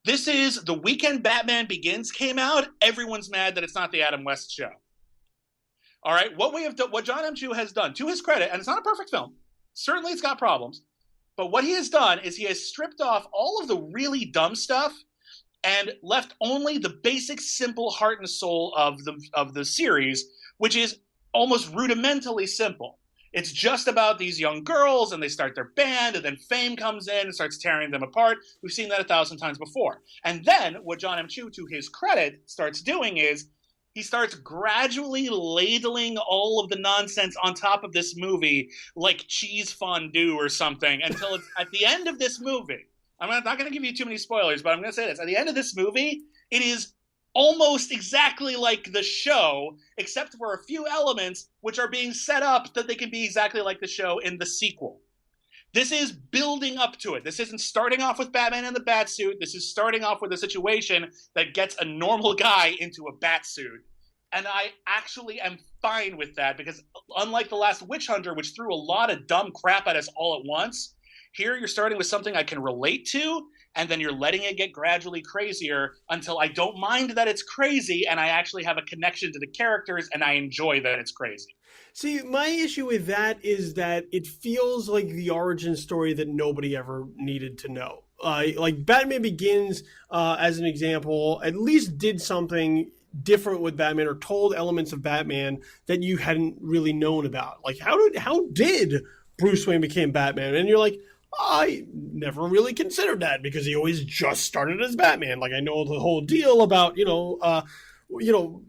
This is the weekend Batman Begins came out. Everyone's mad that it's not the Adam West show. All right, what John M. Chu has done, to his credit, and it's not a perfect film. Certainly it's got problems. But what he has done is he has stripped off all of the really dumb stuff and left only the basic, simple heart and soul of the series, which is almost rudimentally simple. It's just about these young girls, and they start their band, and then fame comes in and starts tearing them apart. We've seen that 1,000 times before. And then what John M. Chu, to his credit, starts doing is he starts gradually ladling all of the nonsense on top of this movie like cheese fondue or something until it's at the end of this movie. I'm not going to give you too many spoilers, but I'm going to say this. At the end of this movie, it is almost exactly like the show, except for a few elements which are being set up that they can be exactly like the show in the sequel. This is building up to it. This isn't starting off with Batman in the Batsuit. This is starting off with a situation that gets a normal guy into a Batsuit. And I actually am fine with that because unlike the last Witch Hunter, which threw a lot of dumb crap at us all at once, here you're starting with something I can relate to, and then you're letting it get gradually crazier until I don't mind that it's crazy and I actually have a connection to the characters and I enjoy that it's crazy. See, my issue with that is that it feels like the origin story that nobody ever needed to know. Like Batman Begins, as an example, at least did something different with Batman or told elements of Batman that you hadn't really known about. Like how did Bruce Wayne became Batman? And you're like, I never really considered that because he always just started as Batman. Like I know the whole deal about,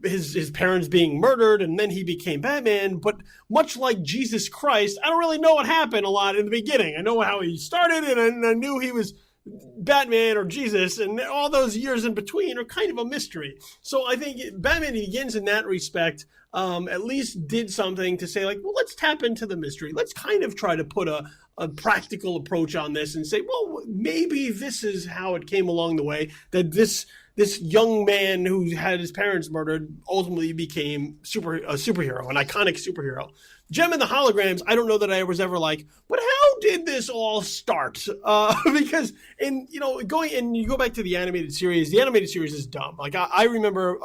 his parents being murdered and then he became Batman. But much like Jesus Christ, I don't really know what happened a lot in the beginning. I know how he started and I knew he was Batman or Jesus, and all those years in between are kind of a mystery. So I think Batman Begins in that respect at least did something to say, like, well, let's tap into the mystery. Let's kind of try to put a practical approach on this and say, well, maybe this is how it came along the way, that this young man who had his parents murdered ultimately became a superhero, an iconic superhero. Gem and the Holograms, I don't know that I was ever like, but how did this all start? Because you go back to the animated series is dumb. Like I remember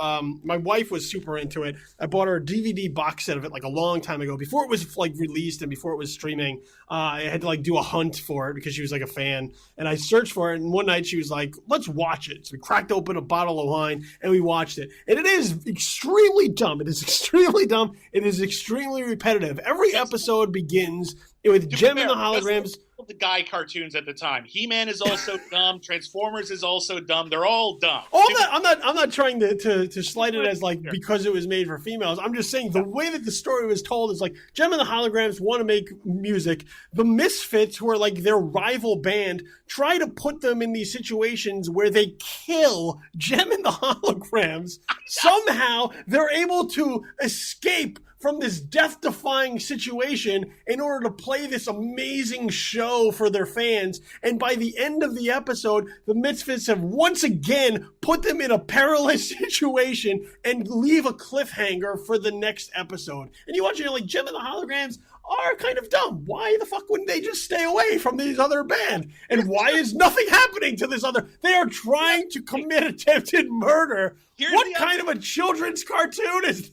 my wife was super into it. I bought her a DVD box set of it like a long time ago, before it was like released and before it was streaming. I had to like do a hunt for it because she was like a fan, and I searched for it. And one night she was like, "Let's watch it." So we cracked open a bottle of wine and we watched it. And it is extremely dumb. It is extremely dumb. It is extremely repetitive. Every episode begins with Gem and the Holograms. The guy cartoons at the time. He-Man is also dumb. Transformers is also dumb. They're all dumb. I'm not trying to slight it as like because it was made for females. I'm just saying the way that the story was told is like Gem and the Holograms want to make music. The Misfits, who are like their rival band, try to put them in these situations where they kill Gem and the Holograms. Somehow they're able to escape from this death-defying situation in order to play this amazing show for their fans. And by the end of the episode, the Misfits have once again put them in a perilous situation and leave a cliffhanger for the next episode. And you watch it, you're like, Gem and the Holograms are kind of dumb. Why the fuck wouldn't they just stay away from these other band? And why is nothing happening to this other? They are trying to commit attempted murder. What kind of a children's cartoon is this?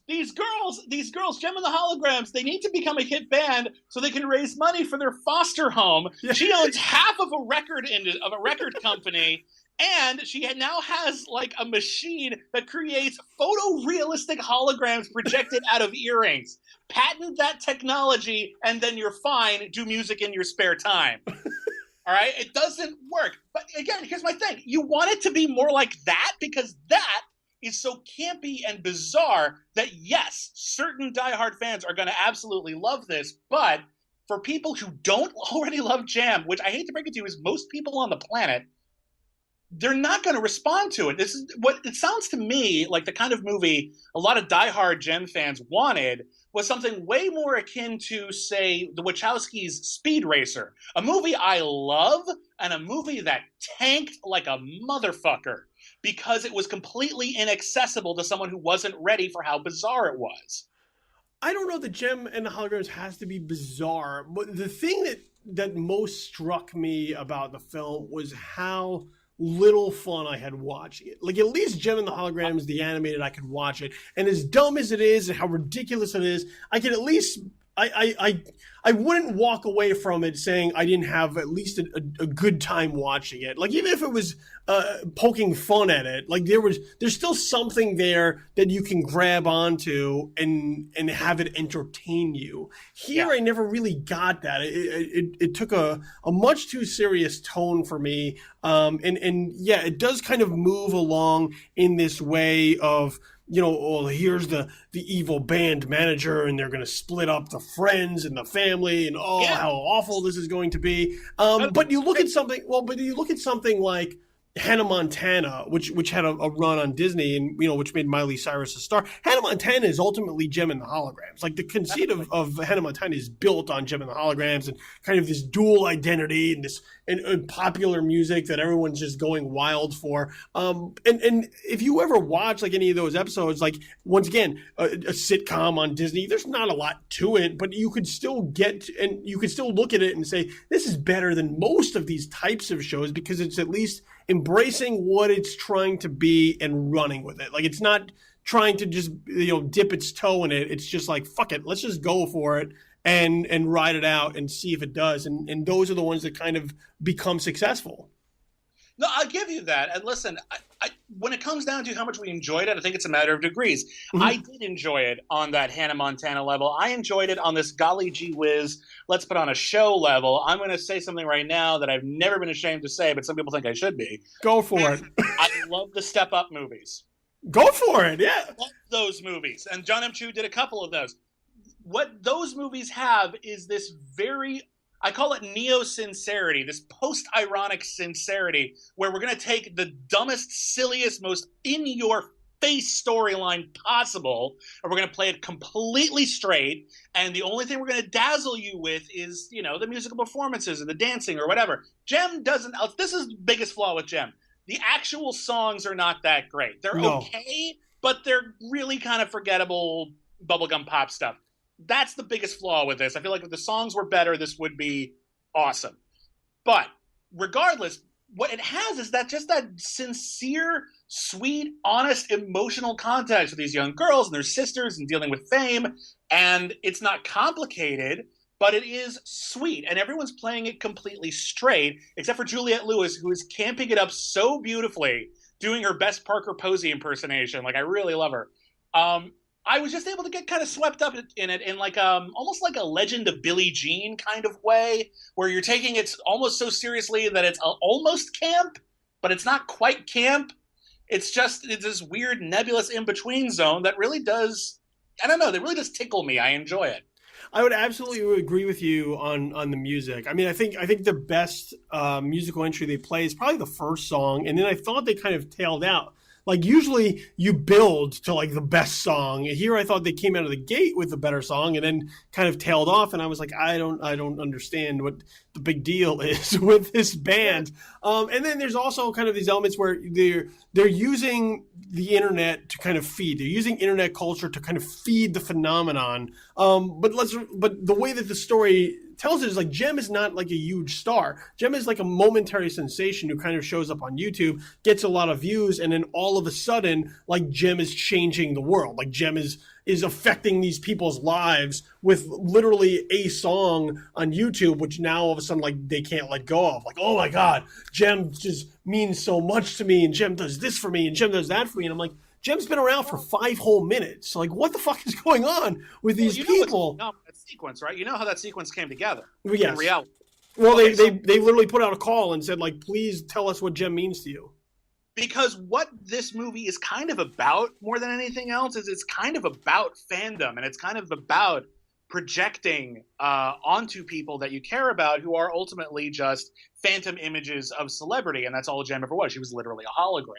These girls, Gem and the Holograms, they need to become a hit band so they can raise money for their foster home. Yeah. She owns half of a record company, and she now has like a machine that creates photorealistic holograms projected out of earrings. Patent that technology, and then you're fine. Do music in your spare time. All right? It doesn't work. But again, here's my thing. You want it to be more like that because that is so campy and bizarre that, yes, certain diehard fans are going to absolutely love this, but for people who don't already love Jam, which I hate to break it to you is most people on the planet, they're not going to respond to it. This is what it sounds to me like the kind of movie a lot of diehard Gem fans wanted was something way more akin to, say, the Wachowskis' Speed Racer, a movie I love and a movie that tanked like a motherfucker because it was completely inaccessible to someone who wasn't ready for how bizarre it was. I don't know that Gem and the Holograms has to be bizarre, but the thing that most struck me about the film was how little fun I had watching it. Like, at least Gem and the Holograms, the animated, I could watch it. And as dumb as it is and how ridiculous it is, I could at least... I wouldn't walk away from it saying I didn't have at least a good time watching it. Like, even if it was poking fun at it, like there's still something there that you can grab onto and have it entertain you. Here, I never really got that. It took a much too serious tone for me. And yeah, it does kind of move along in this way of, you know, oh, here's the evil band manager, and they're going to split up the friends and the family, and how awful this is going to be. But you look at something. Well, but you look at something like Hannah Montana, which had a run on Disney, and which made Miley Cyrus a star. Hannah Montana is ultimately Gem and the Holograms. Like, the conceit of Hannah Montana is built on Gem and the Holograms and kind of this dual identity and this and popular music that everyone's just going wild for. And if you ever watch like any of those episodes, like, once again, a sitcom on Disney, there's not a lot to it, but you could still you could still look at it and say, this is better than most of these types of shows because it's at least embracing what it's trying to be and running with it. Like, it's not trying to just dip its toe in it. It's just like, fuck it, let's just go for it and ride it out and see if it does. And those are the ones that kind of become successful. No, I'll give you that. And listen, I, when it comes down to how much we enjoyed it, I think it's a matter of degrees. Mm-hmm. I did enjoy it on that Hannah Montana level. I enjoyed it on this golly gee whiz, let's put on a show level. I'm going to say something right now that I've never been ashamed to say, but some people think I should be. Go for it. I love the Step Up movies. Go for it, yeah. I love those movies. And John M. Chu did a couple of those. What those movies have is this very... I call it neo-sincerity, this post-ironic sincerity, where we're going to take the dumbest, silliest, most in-your-face storyline possible, and we're going to play it completely straight, and the only thing we're going to dazzle you with is, the musical performances and the dancing or whatever. Gem doesn't... This is the biggest flaw with Gem. The actual songs are not that great. They're okay, but they're really kind of forgettable bubblegum pop stuff. That's the biggest flaw with this. I feel like if the songs were better, this would be awesome. But regardless, what it has is that sincere, sweet, honest, emotional context with these young girls and their sisters and dealing with fame. And it's not complicated, but it is sweet. And everyone's playing it completely straight, except for Juliette Lewis, who is camping it up so beautifully, doing her best Parker Posey impersonation. Like, I really love her. I was just able to get kind of swept up in it in like almost like a Legend of Billie Jean kind of way, where you're taking it almost so seriously that it's almost camp, but it's not quite camp. It's this weird nebulous in-between zone that really does, I don't know, that really does tickle me. I enjoy it. I would absolutely agree with you on the music. I mean, I think the best musical entry they play is probably the first song, and then I thought they kind of tailed out. Like, usually you build to like the best song. Here I thought they came out of the gate with the better song and then kind of tailed off, and I was like, I don't understand what the big deal is with this band. And then there's also kind of these elements where they're using the internet to kind of feed. They're using internet culture to kind of feed the phenomenon. But the way that the story tells it is like Gem is not like a huge star. Gem is like a momentary sensation who kind of shows up on YouTube, gets a lot of views, and then all of a sudden, like, Gem is changing the world. Like, Gem is affecting these people's lives with literally a song on YouTube, which now all of a sudden, like, they can't let go of. Like, oh my God, Gem just means so much to me, and Gem does this for me, and Gem does that for me. And I'm like, Gem's been around for 5 whole minutes. Like, what the fuck is going on with these people? That sequence, right? You know how that sequence came together. Yes. In reality. Well, they literally put out a call and said, like, please tell us what Gem means to you. Because what this movie is kind of about more than anything else is it's kind of about fandom, and it's kind of about projecting onto people that you care about who are ultimately just phantom images of celebrity, and that's all Gem ever was. She was literally a hologram.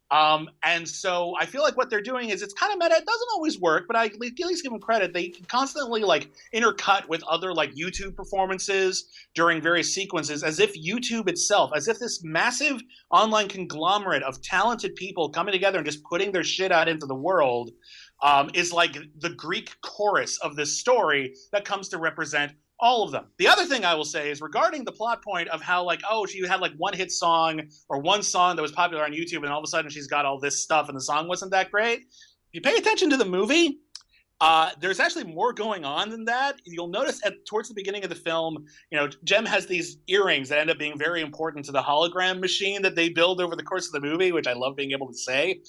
And so I feel like what they're doing is it's kind of meta. It doesn't always work, but I at least give them credit. They constantly like intercut with other like YouTube performances during various sequences, as if YouTube itself, as if this massive online conglomerate of talented people coming together and just putting their shit out into the world is like the Greek chorus of this story that comes to represent all of them. The other thing I will say is regarding the plot point of how like, oh, she had like one hit song or one song that was popular on YouTube and all of a sudden she's got all this stuff and the song wasn't that great. If you pay attention to the movie, there's actually more going on than that. You'll notice towards the beginning of the film, Jem has these earrings that end up being very important to the hologram machine that they build over the course of the movie, which I love being able to say.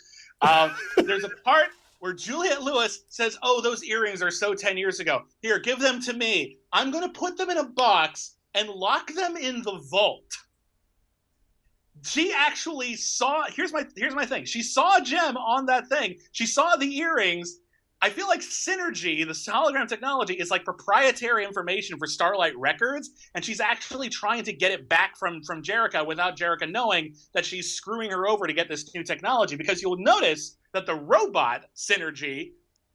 There's a part where Juliette Lewis says, oh, those earrings are so 10 years ago. Here, give them to me. I'm going to put them in a box and lock them in the vault. She actually saw, here's my thing. She saw Jem on that thing. She saw the earrings. I feel like Synergy, the hologram technology, is like proprietary information for Starlight Records, and she's actually trying to get it back from Jerrica without Jerrica knowing that she's screwing her over to get this new technology. Because you'll notice that the robot, Synergy,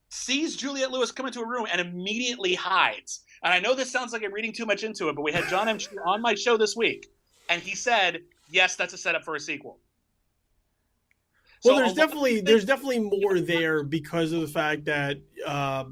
sees Juliette Lewis come into a room and immediately hides. And I know this sounds like I'm reading too much into it, but we had John M. Chu on my show this week, and he said, yes, that's a setup for a sequel. Well, there's definitely more there because of the fact that I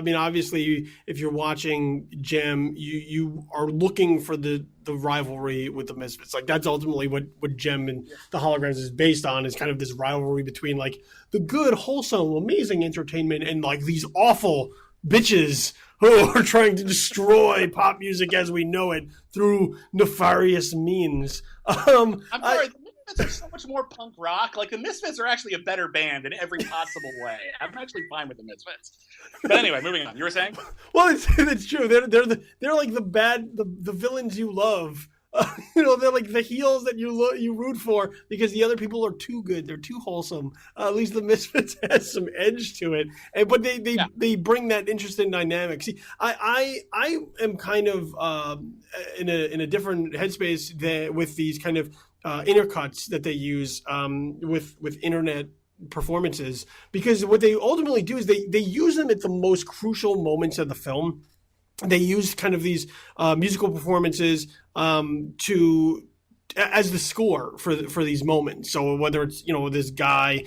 mean, obviously, if you're watching Jem, you are looking for the rivalry with the Misfits. Like that's ultimately what Jem and the Holograms is based on, is kind of this rivalry between like the good, wholesome, amazing entertainment and like these awful bitches who are trying to destroy pop music as we know it through nefarious means. I'm sorry. The Misfits are so much more punk rock. Like the Misfits are actually a better band in every possible way. I'm actually fine with the Misfits. But anyway, moving on. You were saying? Well, it's true. They're like the villains you love. They're like the heels that you root for because the other people are too good. They're too wholesome. At least the Misfits has some edge to it, but they bring that interesting dynamic. See, I am kind of in a different headspace with these kind of intercuts that they use with internet performances, because what they ultimately do is they use them at the most crucial moments of the film. They use kind of these musical performances as the score for these moments. So whether it's this guy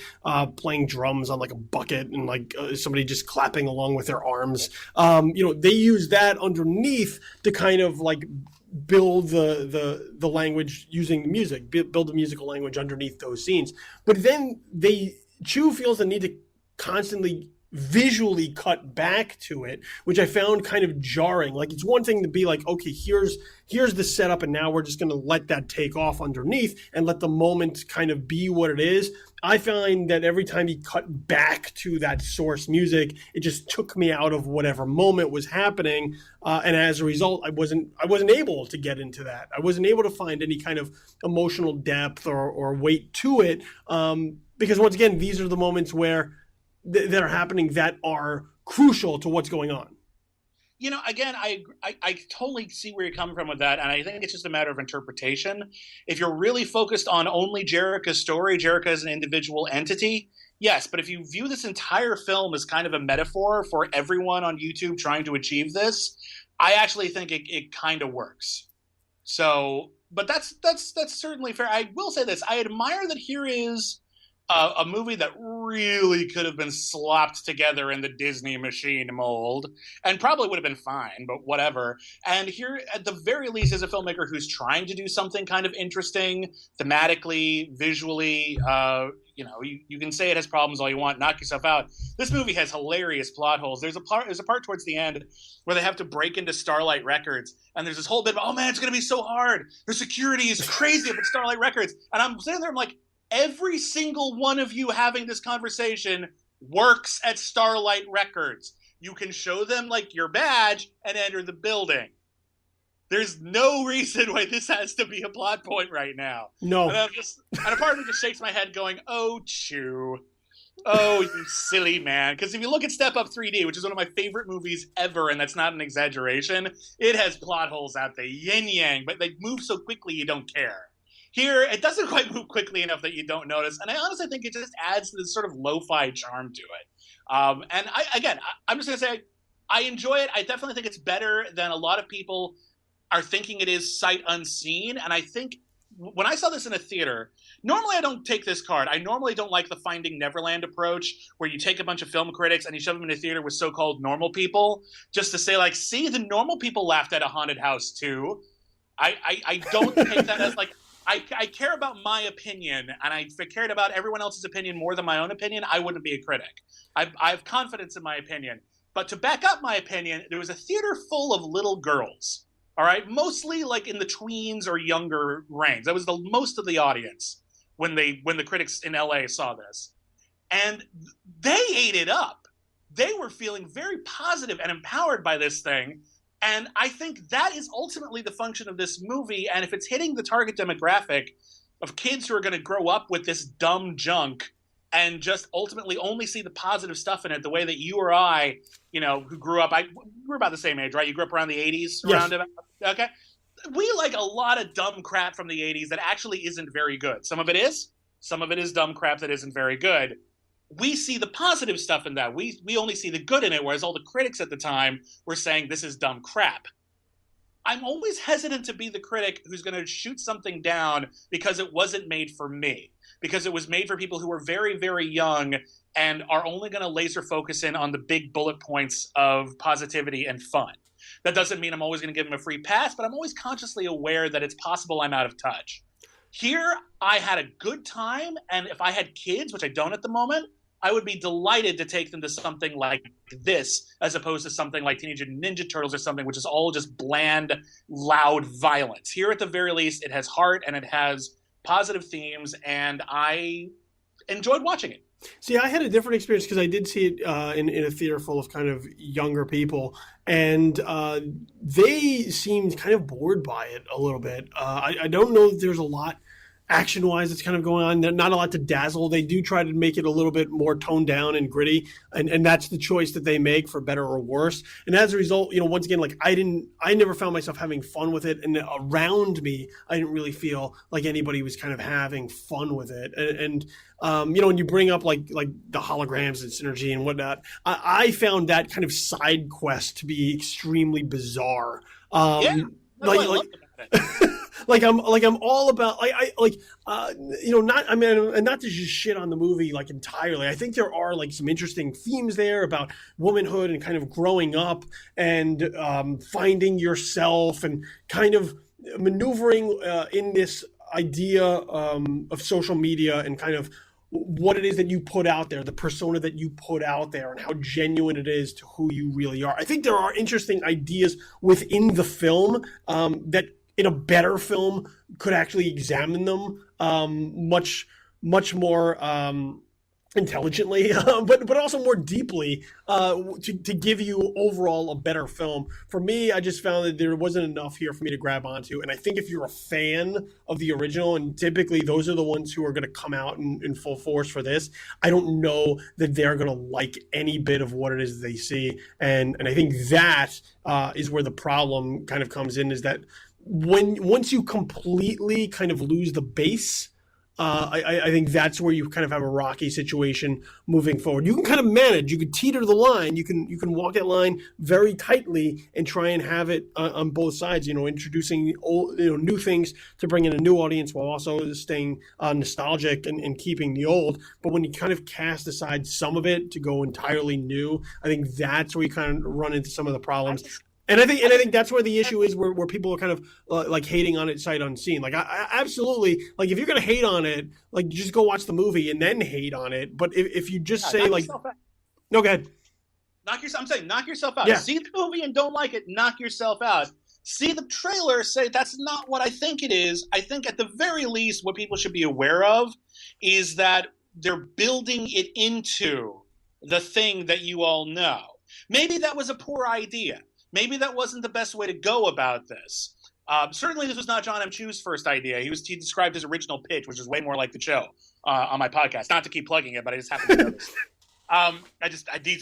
playing drums on like a bucket and like somebody just clapping along with their arms, they use that underneath to kind of like build the language using the music, build the musical language underneath those scenes. But then Chu feels the need to constantly visually cut back to it, which I found kind of jarring. Like it's one thing to be like, okay, here's the setup and now we're just going to let that take off underneath and let the moment kind of be what it is. I find that every time he cut back to that source music, it just took me out of whatever moment was happening. And as a result, I wasn't able to get into that. I wasn't able to find any kind of emotional depth or weight to it. Because once again, these are the moments where that are happening that are crucial to what's going on. Again, I totally see where you're coming from with that, and I think it's just a matter of interpretation. If you're really focused on only Jerrica's story, Jerrica as an individual entity, yes, but if you view this entire film as kind of a metaphor for everyone on YouTube trying to achieve this, I actually think it kind of works. So, but that's certainly fair. I will say this. I admire that here is a movie that really could have been slopped together in the Disney machine mold and probably would have been fine, but whatever. And here, at the very least, is a filmmaker who's trying to do something kind of interesting, thematically, visually. You can say it has problems all you want, knock yourself out. This movie has hilarious plot holes. There's a part towards the end where they have to break into Starlight Records, and there's this whole bit of, oh man, it's going to be so hard. The security is crazy up at Starlight Records. And I'm sitting there, I'm like, every single one of you having this conversation works at Starlight Records. You can show them like your badge and enter the building. There's no reason why this has to be a plot point right now. No. And a part of me just shakes my head going, oh, Chu. Oh, you silly man. Because if you look at Step Up 3D, which is one of my favorite movies ever, and that's not an exaggeration, it has plot holes out the yin-yang, but they move so quickly you don't care. Here, it doesn't quite move quickly enough that you don't notice, and I honestly think it just adds this sort of lo-fi charm to it. And I'm just gonna say, I enjoy it. I definitely think it's better than a lot of people are thinking it is sight unseen. And I think when I saw this in a theater, normally I don't take this card. I normally don't like the Finding Neverland approach, where you take a bunch of film critics and you shove them in a theater with so-called normal people, just to say, like, see, the normal people laughed at a haunted house too. I don't take that as like, I care about my opinion, and if I cared about everyone else's opinion more than my own opinion, I wouldn't be a critic. I have confidence in my opinion. But to back up my opinion, there was a theater full of little girls, all right? Mostly like in the tweens or younger range. That was the most of the audience when the critics in LA saw this. And they ate it up. They were feeling very positive and empowered by this thing. And I think that is ultimately the function of this movie. And if it's hitting the target demographic of kids who are going to grow up with this dumb junk and just ultimately only see the positive stuff in it, the way that you or I, who grew up, we're about the same age, right? You grew up around the 80s? Yes. Okay. We like a lot of dumb crap from the 80s that actually isn't very good. Some of it is dumb crap that isn't very good. We see the positive stuff in that. We only see the good in it, whereas all the critics at the time were saying this is dumb crap. I'm always hesitant to be the critic who's going to shoot something down because it wasn't made for me, because it was made for people who are very, very young and are only going to laser focus in on the big bullet points of positivity and fun. That doesn't mean I'm always going to give them a free pass, but I'm always consciously aware that it's possible I'm out of touch. Here, I had a good time, and if I had kids, which I don't at the moment, I would be delighted to take them to something like this, as opposed to something like Teenage Mutant Ninja Turtles or something which is all just bland, loud violence. Here, at the very least, it has heart and it has positive themes, and I enjoyed watching it. See, I had a different experience because I did see it in a theater full of kind of younger people, and they seemed kind of bored by it a little bit. I don't know if there's a lot action-wise that's kind of going on. Not a lot to dazzle. They do try to make it a little bit more toned down and gritty, and that's the choice that they make for better or worse. And as a result, once again, like I never found myself having fun with it, and around me, I didn't really feel like anybody was kind of having fun with it. And when you bring up like the holograms and synergy and whatnot, I found that kind of side quest to be extremely bizarre. That's what I loved about it. I'm all about not to just shit on the movie like entirely. I think there are like some interesting themes there about womanhood and kind of growing up and finding yourself and kind of maneuvering in this idea of social media and kind of what it is that you put out there, the persona that you put out there, and how genuine it is to who you really are. I think there are interesting ideas within the film that in a better film could actually examine them much more intelligently, but also more deeply to give you overall a better film. For me, I just found that there wasn't enough here for me to grab onto. And I think if you're a fan of the original, and typically those are the ones who are going to come out in full force for this, I don't know that they're going to like any bit of what it is they see. And I think that is where the problem kind of comes in, is that once you completely kind of lose the base, I think that's where you kind of have a rocky situation moving forward. You can kind of manage. You can teeter the line. You can walk that line very tightly and try and have it on both sides. Introducing new things to bring in a new audience while also staying nostalgic and keeping the old. But when you kind of cast aside some of it to go entirely new, I think that's where you kind of run into some of the problems. And I think that's where the issue is, where people are kind of like hating on it sight unseen. Like I absolutely, like, if you're gonna hate on it, like, just go watch the movie and then hate on it. But if you just say like, no, go ahead. I'm saying knock yourself out. Yeah. See the movie and don't like it, knock yourself out. See the trailer, say that's not what I think it is. I think at the very least, what people should be aware of is that they're building it into the thing that you all know. Maybe that was a poor idea. Maybe that wasn't the best way to go about this. Certainly, this was not John M. Chu's first idea. He described his original pitch, which is way more like the show on my podcast. Not to keep plugging it, but I just happened to notice. I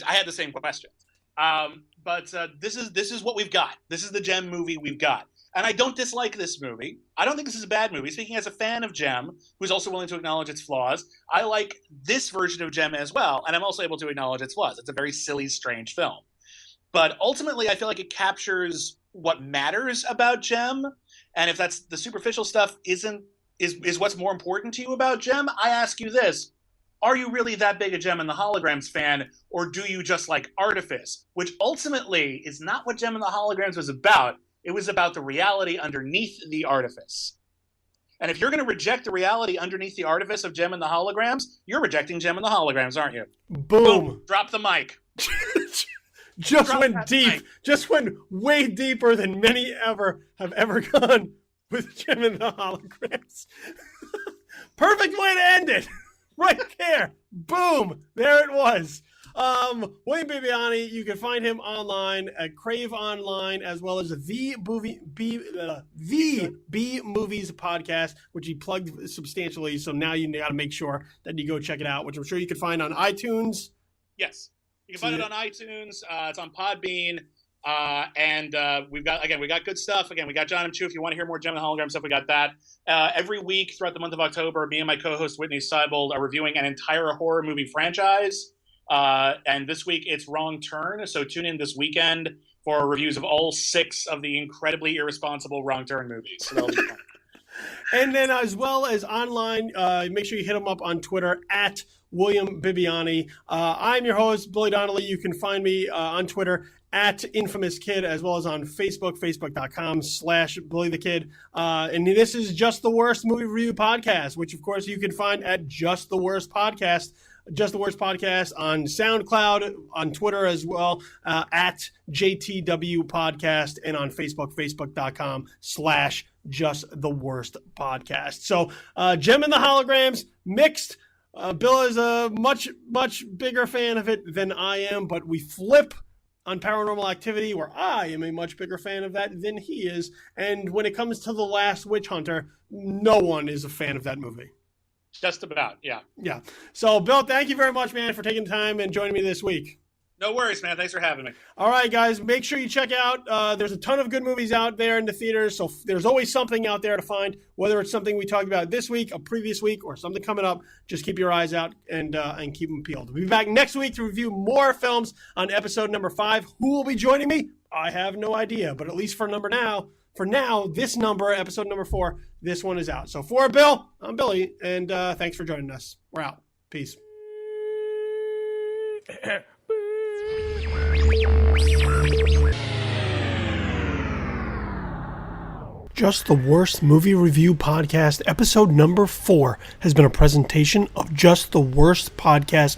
had the same question. But this is what we've got. This is the gem movie we've got. And I don't dislike this movie. I don't think this is a bad movie. Speaking as a fan of Gem, who's also willing to acknowledge its flaws, I like this version of Gem as well, and I'm also able to acknowledge its flaws. It's a very silly, strange film. But ultimately, I feel like it captures what matters about Gem, and if that's the superficial stuff is what's more important to you about Gem, I ask you this. Are you really that big a Gem and the Holograms fan, or do you just like Artifice? Which ultimately is not what Gem and the Holograms was about. It was about the reality underneath the artifice. And if you're going to reject the reality underneath the artifice of Gem and the Holograms, you're rejecting Gem and the Holograms, aren't you? Boom. Drop the mic. Just went deep. Mic. Just went way deeper than many have ever gone with Gem and the Holograms. Perfect way to end it. Right there. Boom. There it was. William Bibbiani, you can find him online at Crave Online, as well as the B Movies podcast, which he plugged substantially. So now you got to make sure that you go check it out, which I'm sure you can find on iTunes. Yes, you can find it on iTunes. It's on Podbean. And we got good stuff. Again, we got John and Chu. If you want to hear more Gem and Hologram stuff, we got that. Every week throughout the month of October, me and my co-host Whitney Seibold are reviewing an entire horror movie franchise. And this week it's Wrong Turn. So tune in this weekend for reviews of all 6 of the incredibly irresponsible Wrong Turn movies. So that'll be fun. And then as well as online, make sure you hit him up on Twitter at William Bibbiani. I'm your host, Billy Donnelly. You can find me on Twitter at Infamous Kid, as well as on Facebook, facebook.com/Billy the Kid. And this is Just the Worst Movie Review Podcast, which of course you can find at Just the Worst Podcast on SoundCloud, on Twitter as well, at JTW Podcast, and on Facebook, facebook.com/Just the Worst Podcast. So Gem and the Holograms, mixed. Bill is a much bigger fan of it than I am, but we flip on Paranormal Activity, where I am a much bigger fan of that than he is. And when it comes to The Last Witch Hunter, no one is a fan of that movie. Just about, yeah. Yeah. So, Bill, thank you very much, man, for taking time and joining me this week. No worries, man. Thanks for having me. All right, guys, make sure you check out. There's a ton of good movies out there in the theaters, so there's always something out there to find, whether it's something we talked about this week, a previous week, or something coming up. Just keep your eyes out and keep them peeled. We'll be back next week to review more films on episode number 5. Who will be joining me? I have no idea, but at least for now, this number, episode number 4, this one is out. So for Bill, I'm Billy, and thanks for joining us. We're out. Peace. Just the Worst Movie Review Podcast, episode number 4, has been a presentation of Just the Worst Podcast Media.